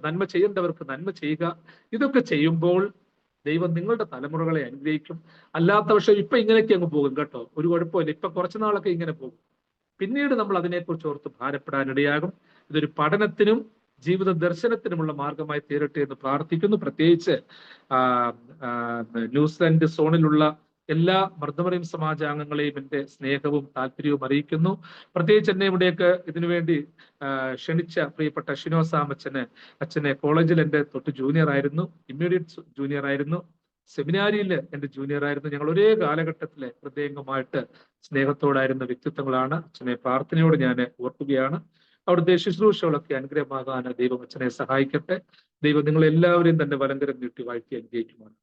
നന്മ ചെയ്യേണ്ടവർക്ക് നന്മ ചെയ്യുക. ഇതൊക്കെ ചെയ്യുമ്പോൾ ദൈവം നിങ്ങളുടെ തലമുറകളെ അനുഗ്രഹിക്കും. അല്ലാത്ത പക്ഷം ഇപ്പൊ ഇങ്ങനെയൊക്കെ അങ്ങ് പോകും കേട്ടോ, ഒരു കുഴപ്പമില്ല. ഇപ്പൊ കുറച്ചു നാളൊക്കെ ഇങ്ങനെ പോകും. പിന്നീട് നമ്മൾ അതിനെക്കുറിച്ച് ഓർത്ത് ഭാരപ്പെടാനിടയാകും. ഇതൊരു പഠനത്തിനും ജീവിത ദർശനത്തിനുമുള്ള മാർഗമായി തീരട്ടെ എന്ന് പ്രാർത്ഥിക്കുന്നു. പ്രത്യേകിച്ച് ന്യൂസിലൻഡ് സോണിലുള്ള എല്ലാ മർദ്ദമറിയം സമാജാംഗങ്ങളെയും എൻ്റെ സ്നേഹവും താല്പര്യവും അറിയിക്കുന്നു. പ്രത്യേകിച്ച് എന്നെ ഇവിടേക്ക് ഇതിനുവേണ്ടി ക്ഷണിച്ച പ്രിയപ്പെട്ട ഷിനോസാം അച്ഛനെ കോളേജിൽ എൻ്റെ തൊട്ട് ജൂനിയർ ആയിരുന്നു, ഇമ്മീഡിയറ്റ് ജൂനിയർ ആയിരുന്നു, സെമിനാരിയിൽ എൻ്റെ ജൂനിയർ ആയിരുന്നു. ഞങ്ങൾ ഒരേ കാലഘട്ടത്തിലെ ഹൃദയംഗമായിട്ട് സ്നേഹത്തോടായിരുന്ന വ്യക്തിത്വങ്ങളാണ്. അച്ഛനെ പ്രാർത്ഥനയോട് ഞാൻ ഓർക്കുകയാണ്. അവിടുത്തെ ശുശ്രൂഷകളൊക്കെ അനുഗ്രഹമാകാൻ ദൈവം അച്ഛനെ സഹായിക്കട്ടെ. ദൈവം നിങ്ങളെല്ലാവരെയും തന്റെ വലങ്കരം നീട്ടി വാഴ്ത്തി അനുഗ്രഹിക്കുമാണ്.